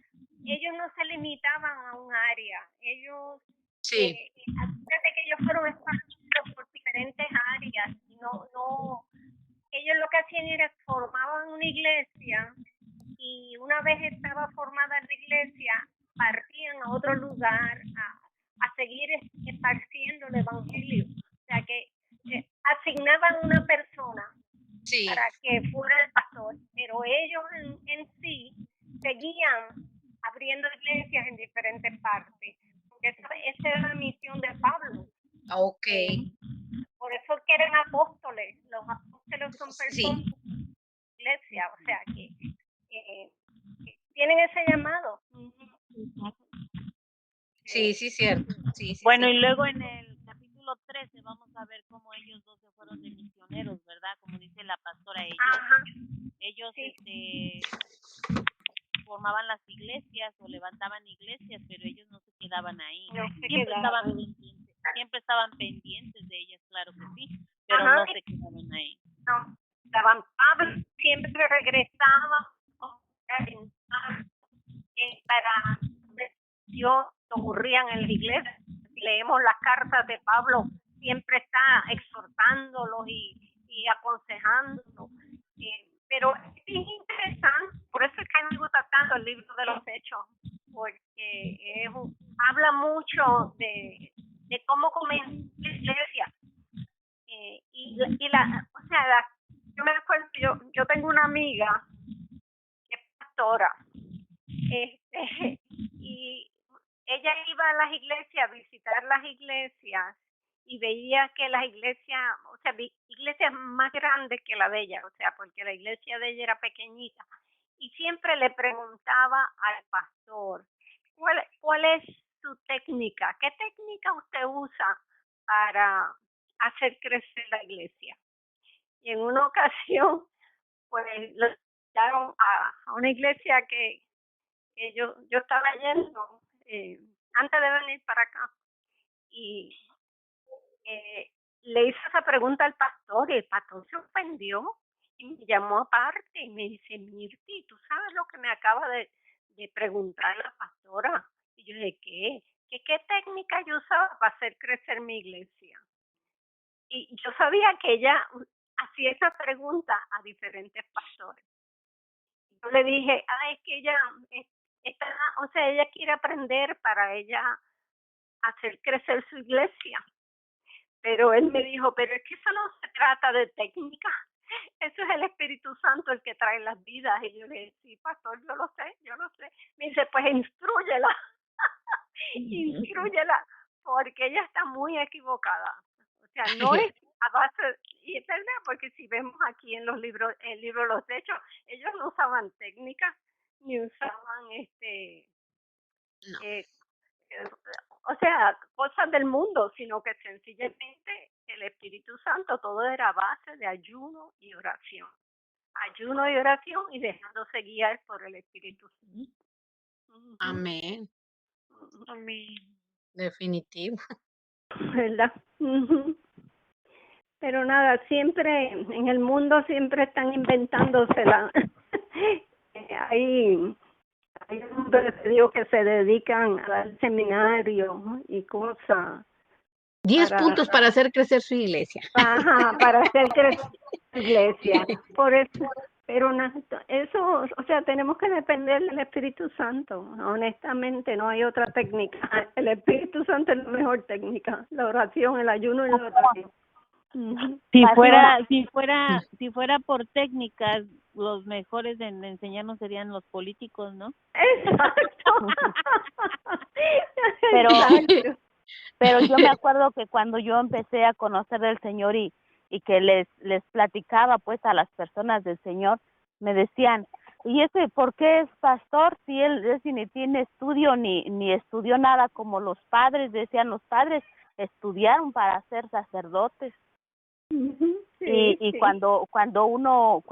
ellos no se limitaban a un área. Ellos, Sí, acuérdate que ellos fueron esparcidos por diferentes áreas. Ellos lo que hacían era formaban una iglesia y una vez estaba formada la iglesia, partían a otro lugar a seguir esparciendo el evangelio. O sea que asignaban una persona sí, para que fuera el pastor, pero ellos en sí seguían abriendo iglesias en diferentes partes, porque esa era la misión de Pablo. ok, Por eso que eran apóstoles, los apóstoles son personas sí, de iglesia, o sea que tienen ese llamado. sí, sí, cierto, sí, sí, Bueno, sí, y luego en el capítulo 13 vamos a ver cómo ellos dos se fueron de misioneros, ¿verdad? Como dice la pastora, Ajá, ellos sí. formaban las iglesias o levantaban iglesias, pero ellos no se quedaban ahí. No se Siempre estaban quedaban. pendientes, siempre estaban pendientes de ellas, claro que sí, pero Ajá, no se quedaban ahí. no, daban Pablo, siempre regresaba para Dios ocurrían en la iglesia. Si leemos las cartas de Pablo, siempre está exhortándolos y aconsejándolos. Pero es bien interesante, por eso es que a mí me gusta tanto el libro de los Hechos, porque habla mucho de cómo comenzó la iglesia. Yo me acuerdo, yo tengo una amiga que es pastora, y ella iba a las iglesias, a visitar las iglesias, y veía que las iglesias, o sea, iglesias más grandes que la de ella, o sea, porque la iglesia de ella era pequeñita, y siempre le preguntaba al pastor, ¿cuál es su técnica? ¿Qué técnica usted usa para hacer crecer la iglesia? Y en una ocasión, pues, lo llevaron a una iglesia que yo estaba yendo antes de venir para acá, y le hizo esa pregunta al pastor, y el pastor se ofendió y me llamó aparte y me dice, Mirti, ¿tú sabes lo que me acaba de preguntar la pastora? Y yo dije, ¿qué técnica yo usaba para hacer crecer mi iglesia? Y yo sabía que ella hacía esa pregunta a diferentes pastores. Yo le dije, es que ella ella quiere aprender para ella hacer crecer su iglesia. Pero él me dijo, pero es que eso no se trata de técnica, eso es el Espíritu Santo el que trae las vidas. Y yo le dije, sí, pastor, yo lo sé. Me dice, pues instrúyela, instrúyela, porque ella está muy equivocada. O sea, no es a base, y es verdad, porque si vemos aquí en los libros, el libro de los Hechos, ellos no usaban técnicas, ni usaban No. o sea, cosas del mundo, sino que sencillamente el Espíritu Santo todo era base de ayuno y oración. Ayuno y oración y dejándose guiar por el Espíritu Santo. Amén. Amén. Definitivo. ¿Verdad? Pero nada, siempre en el mundo siempre están inventándosela. Hay hombres de Dios que se dedican a dar seminarios y cosas. 10 puntos para hacer crecer su iglesia. Para hacer crecer la iglesia. Por eso, pero eso, o sea, tenemos que depender del Espíritu Santo. Honestamente, no hay otra técnica. El Espíritu Santo es la mejor técnica. La oración, el ayuno y la oración. Si fuera por técnicas, los mejores en enseñarnos serían los políticos, ¿no? Exacto. Pero yo me acuerdo que cuando yo empecé a conocer del Señor y que les platicaba pues a las personas del Señor, me decían, ¿y ese por qué es pastor si él ni tiene estudio ni estudió nada como los padres? Decían, los padres estudiaron para ser sacerdotes. Y cuando uno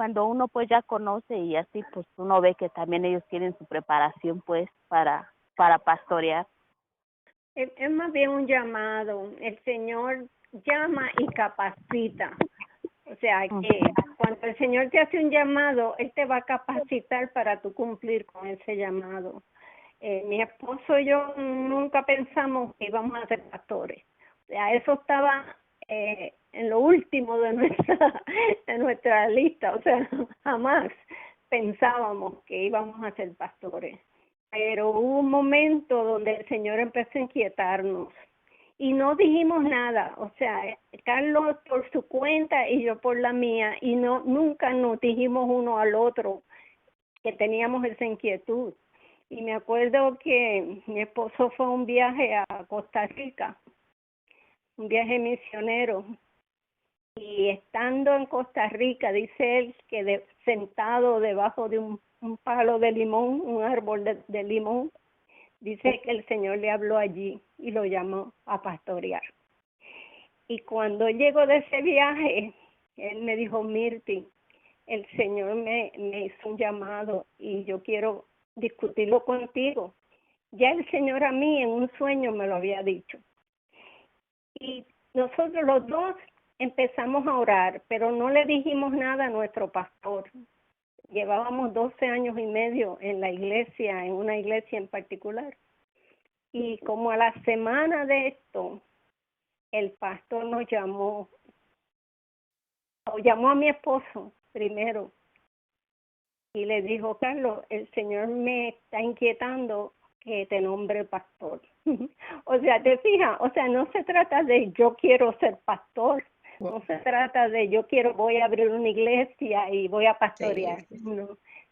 pues ya conoce y así, pues uno ve que también ellos tienen su preparación pues para pastorear. Es más bien un llamado. El Señor llama y capacita. O sea, que cuando el Señor te hace un llamado, Él te va a capacitar para tú cumplir con ese llamado. Mi esposo y yo nunca pensamos que íbamos a ser pastores. O sea, eso estaba en lo último de nuestra lista. O sea, jamás pensábamos que íbamos a ser pastores. Pero hubo un momento donde el Señor empezó a inquietarnos y no dijimos nada. O sea, Carlos por su cuenta y yo por la mía, y nunca nos dijimos uno al otro que teníamos esa inquietud. Y me acuerdo que mi esposo fue a un viaje a Costa Rica, un viaje misionero, y estando en Costa Rica, dice él que sentado debajo de un palo de limón, un árbol de limón, dice que el Señor le habló allí y lo llamó a pastorear. Y cuando llegó de ese viaje, él me dijo, Mirti, el Señor me hizo un llamado y yo quiero discutirlo contigo. Ya el Señor a mí en un sueño me lo había dicho. Y nosotros los dos empezamos a orar, pero no le dijimos nada a nuestro pastor. llevábamos 12 años y medio en la iglesia, en una iglesia en particular. Y como a la semana de esto, el pastor nos llamó, o llamó a mi esposo primero, y le dijo: Carlos, el Señor me está inquietando que te nombre pastor. O sea, te fijas, o sea, no se trata de yo quiero ser pastor, no se trata de voy a abrir una iglesia y voy a pastorear. Sí.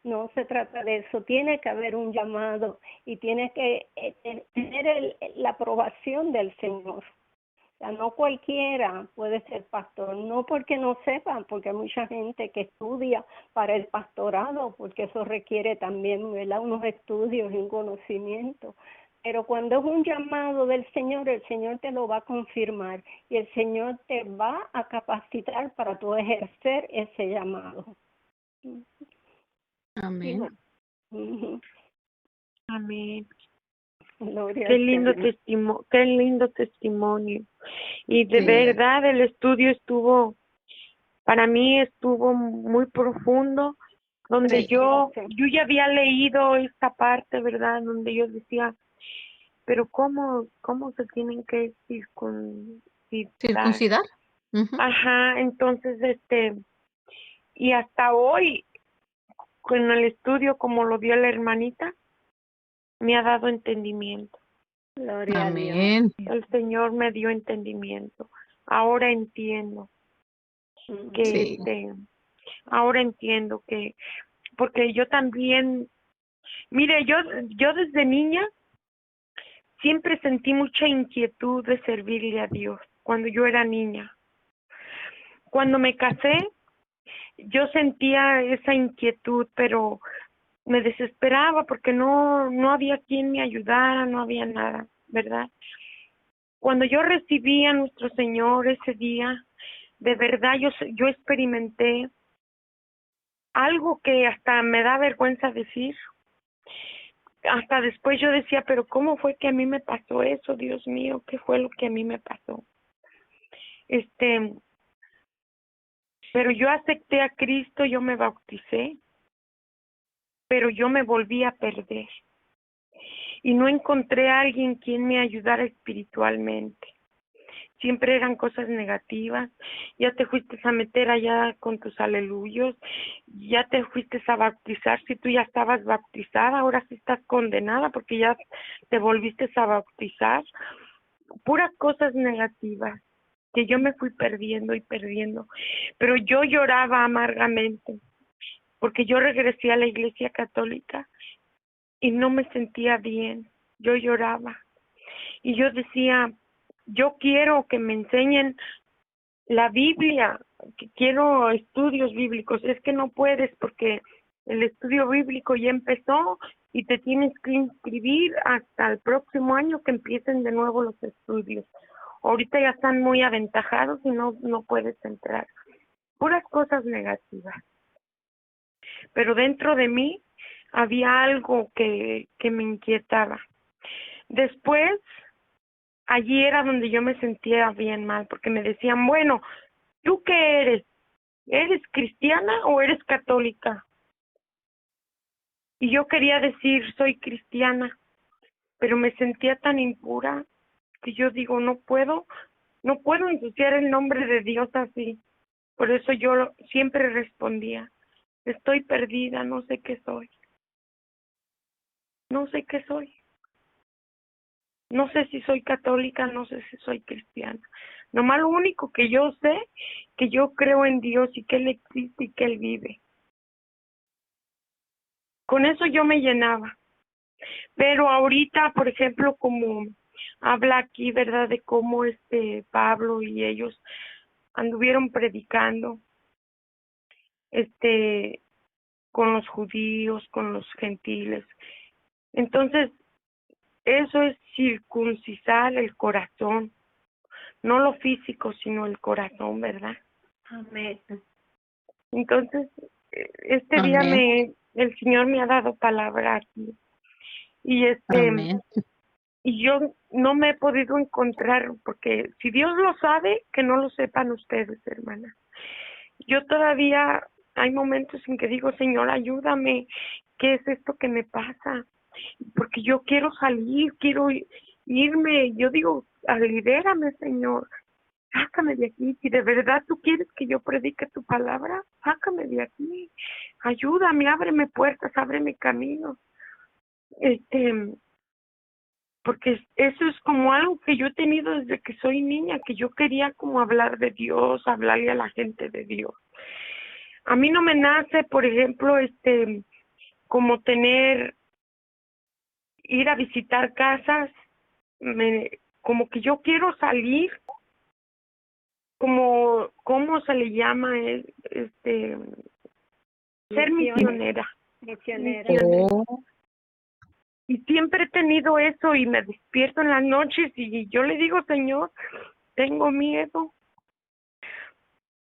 No se trata de eso. Tiene que haber un llamado y tiene que tener la aprobación del Señor. O sea, no cualquiera puede ser pastor, no porque no sepan, porque hay mucha gente que estudia para el pastorado, porque eso requiere también, ¿verdad?, unos estudios y un conocimiento. Pero cuando es un llamado del Señor, el Señor te lo va a confirmar y el Señor te va a capacitar para tú ejercer ese llamado. Amén. Amén. Gloria Qué al lindo Señor. qué lindo testimonio. Y de Sí. verdad el estudio para mí estuvo muy profundo, donde Sí. yo ya había leído esta parte, ¿verdad? Donde yo decía, pero ¿cómo se tienen que ¿Circuncidar? Ujú. Ajá, entonces, y hasta hoy, con el estudio como lo dio la hermanita, me ha dado entendimiento. Gloria a Dios. Amén. El Señor me dio entendimiento. Ahora entiendo que Sí. ahora entiendo que, porque yo también, mire, yo desde niña siempre sentí mucha inquietud de servirle a Dios cuando yo era niña. Cuando me casé, yo sentía esa inquietud, pero me desesperaba porque no había quien me ayudara, no había nada, ¿verdad? Cuando yo recibí a nuestro Señor ese día, de verdad yo experimenté algo que hasta me da vergüenza decir. Hasta después yo decía, pero ¿cómo fue que a mí me pasó eso? Dios mío, ¿qué fue lo que a mí me pasó? Pero yo acepté a Cristo, yo me bauticé, pero yo me volví a perder. Y no encontré a alguien quien me ayudara espiritualmente. Siempre eran cosas negativas. Ya te fuiste a meter allá con tus aleluyos, ya te fuiste a bautizar. Si tú ya estabas bautizada, ahora sí estás condenada porque ya te volviste a bautizar. Puras cosas negativas que yo me fui perdiendo y perdiendo. Pero yo lloraba amargamente porque yo regresé a la iglesia católica y no me sentía bien. Yo lloraba y yo decía, yo quiero que me enseñen la Biblia, que quiero estudios bíblicos. Es que no puedes porque el estudio bíblico ya empezó y te tienes que inscribir hasta el próximo año que empiecen de nuevo los estudios. Ahorita ya están muy aventajados y no puedes entrar. Puras cosas negativas. Pero dentro de mí había algo que me inquietaba. Después, allí era donde yo me sentía bien mal, porque me decían, bueno, ¿tú qué eres? ¿Eres cristiana o eres católica? Y yo quería decir, soy cristiana, pero me sentía tan impura que yo digo, no puedo ensuciar el nombre de Dios así. Por eso yo siempre respondía, estoy perdida, no sé qué soy. No sé qué soy. No sé si soy católica, no sé si soy cristiana. Nomás lo único que yo sé, que yo creo en Dios y que Él existe y que Él vive. Con eso yo me llenaba. Pero ahorita, por ejemplo, como habla aquí, ¿verdad?, de cómo Pablo y ellos anduvieron predicando, con los judíos, con los gentiles. Entonces, eso es circuncidar el corazón, no lo físico, sino el corazón, ¿verdad? Amén. Entonces, este Amén. día el Señor me ha dado palabra aquí. Y Amén. y yo no me he podido encontrar, porque si Dios lo sabe, que no lo sepan ustedes, hermana. Yo todavía hay momentos en que digo, Señor, ayúdame, ¿qué es esto que me pasa? Porque yo quiero salir, quiero irme, yo digo, libérame, Señor, sácame de aquí, si de verdad tú quieres que yo predique tu palabra, sácame de aquí, ayúdame, ábreme puertas, ábreme caminos, porque eso es como algo que yo he tenido desde que soy niña, que yo quería como hablar de Dios, hablarle a la gente de Dios. A mí no me nace, por ejemplo, como ir a visitar casas, como que yo quiero salir, como, ¿cómo se le llama? Ser misionera. Misionera. Oh, Y siempre he tenido eso y me despierto en las noches y yo le digo, Señor, tengo miedo.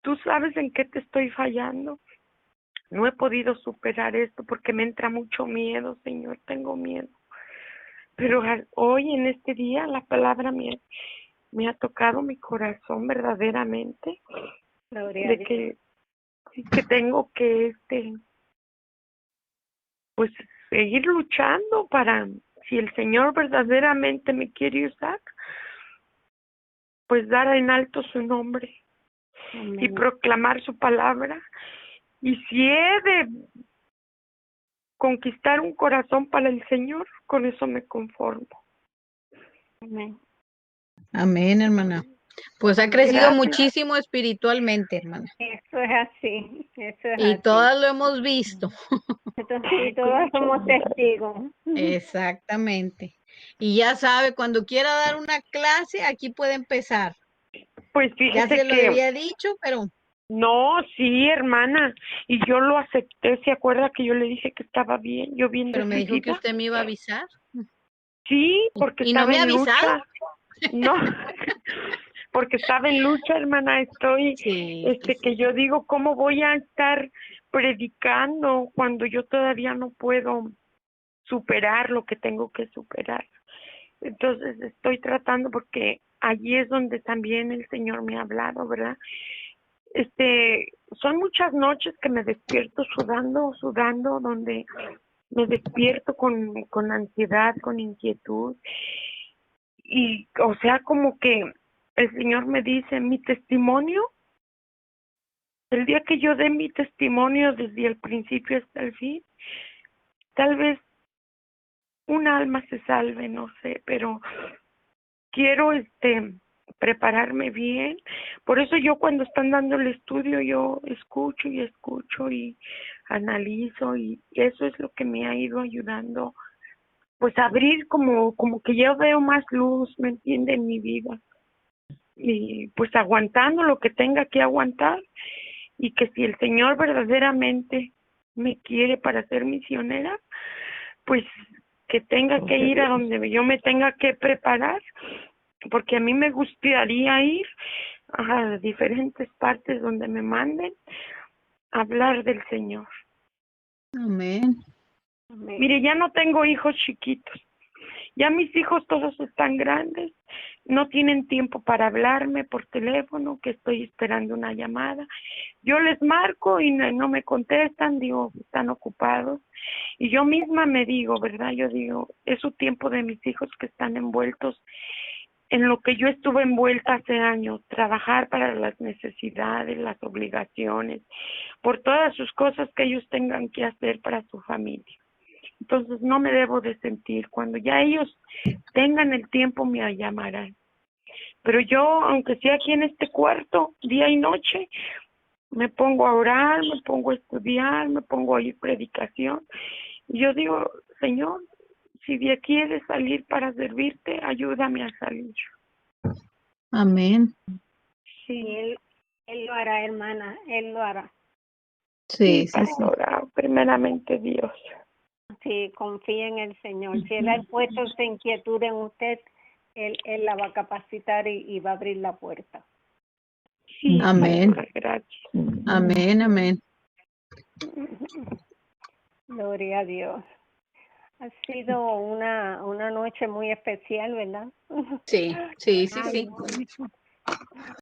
Tú sabes en qué te estoy fallando. No he podido superar esto porque me entra mucho miedo, Señor, tengo miedo. Pero hoy, en este día, la palabra me ha tocado mi corazón verdaderamente, Gloria a de Dios. que tengo que, pues, seguir luchando para, si el Señor verdaderamente me quiere usar, pues dar en alto su nombre y Amén. proclamar su palabra. Y si he de conquistar un corazón para el Señor, con eso me conformo. Amén. amén, hermana. Pues ha crecido Gracias. muchísimo espiritualmente, hermana. Eso es así. Eso es Y así. todas lo hemos visto. Y todos somos testigos. Exactamente. Y ya sabe, cuando quiera dar una clase, aquí puede empezar. Pues Ya fíjese se lo que había dicho, pero no, sí, hermana, y yo lo acepté. ¿Se acuerda que yo le dije que estaba bien? Yo bien me dijo que decidida. usted me iba a avisar. Sí, porque ¿Y no estaba me ha en avisado? lucha. No, porque estaba en lucha, hermana. Estoy, Sí, sí, que yo digo, ¿cómo voy a estar predicando cuando yo todavía no puedo superar lo que tengo que superar? Entonces estoy tratando, porque allí es donde también el Señor me ha hablado, ¿verdad? Son muchas noches que me despierto sudando, donde me despierto con ansiedad, con inquietud. Y, o sea, como que el Señor me dice, mi testimonio, el día que yo dé mi testimonio desde el principio hasta el fin, tal vez un alma se salve, no sé, pero quiero prepararme bien. Por eso yo, cuando están dando el estudio, yo escucho y analizo, y eso es lo que me ha ido ayudando, pues a abrir, como que yo veo más luz, ¿me entiende?, en mi vida. Y pues aguantando lo que tenga que aguantar, y que si el Señor verdaderamente me quiere para ser misionera, pues que tenga que ir a donde yo me tenga que preparar, porque a mí me gustaría ir a diferentes partes donde me manden a hablar del Señor. amén. Amén. Mire, ya no tengo hijos chiquitos, ya mis hijos todos están grandes, no tienen tiempo para hablarme por teléfono, que estoy esperando una llamada. Yo les marco y no me contestan, digo, están ocupados. Y yo misma me digo, ¿verdad? Yo digo, es su tiempo de mis hijos, que están envueltos en lo que yo estuve envuelta hace años, trabajar para las necesidades, las obligaciones, por todas sus cosas que ellos tengan que hacer para su familia. Entonces no me debo de sentir, cuando ya ellos tengan el tiempo me llamarán. Pero yo, aunque sea aquí en este cuarto, día y noche, me pongo a orar, me pongo a estudiar, me pongo a oír predicación. Y yo digo, Señor, si de aquí he de salir para servirte, ayúdame a salir. Amén. Sí, él lo hará, hermana. Él lo hará. Sí, sí, sí. Pastora, primeramente Dios. Sí, confía en el Señor. Si Él ha puesto esa inquietud en usted, Él la va a capacitar y va a abrir la puerta. Sí, Amén. pastora, gracias. Amén, amén. Gloria a Dios. Ha sido una noche muy especial, ¿verdad? Sí, sí, sí, Ay, sí.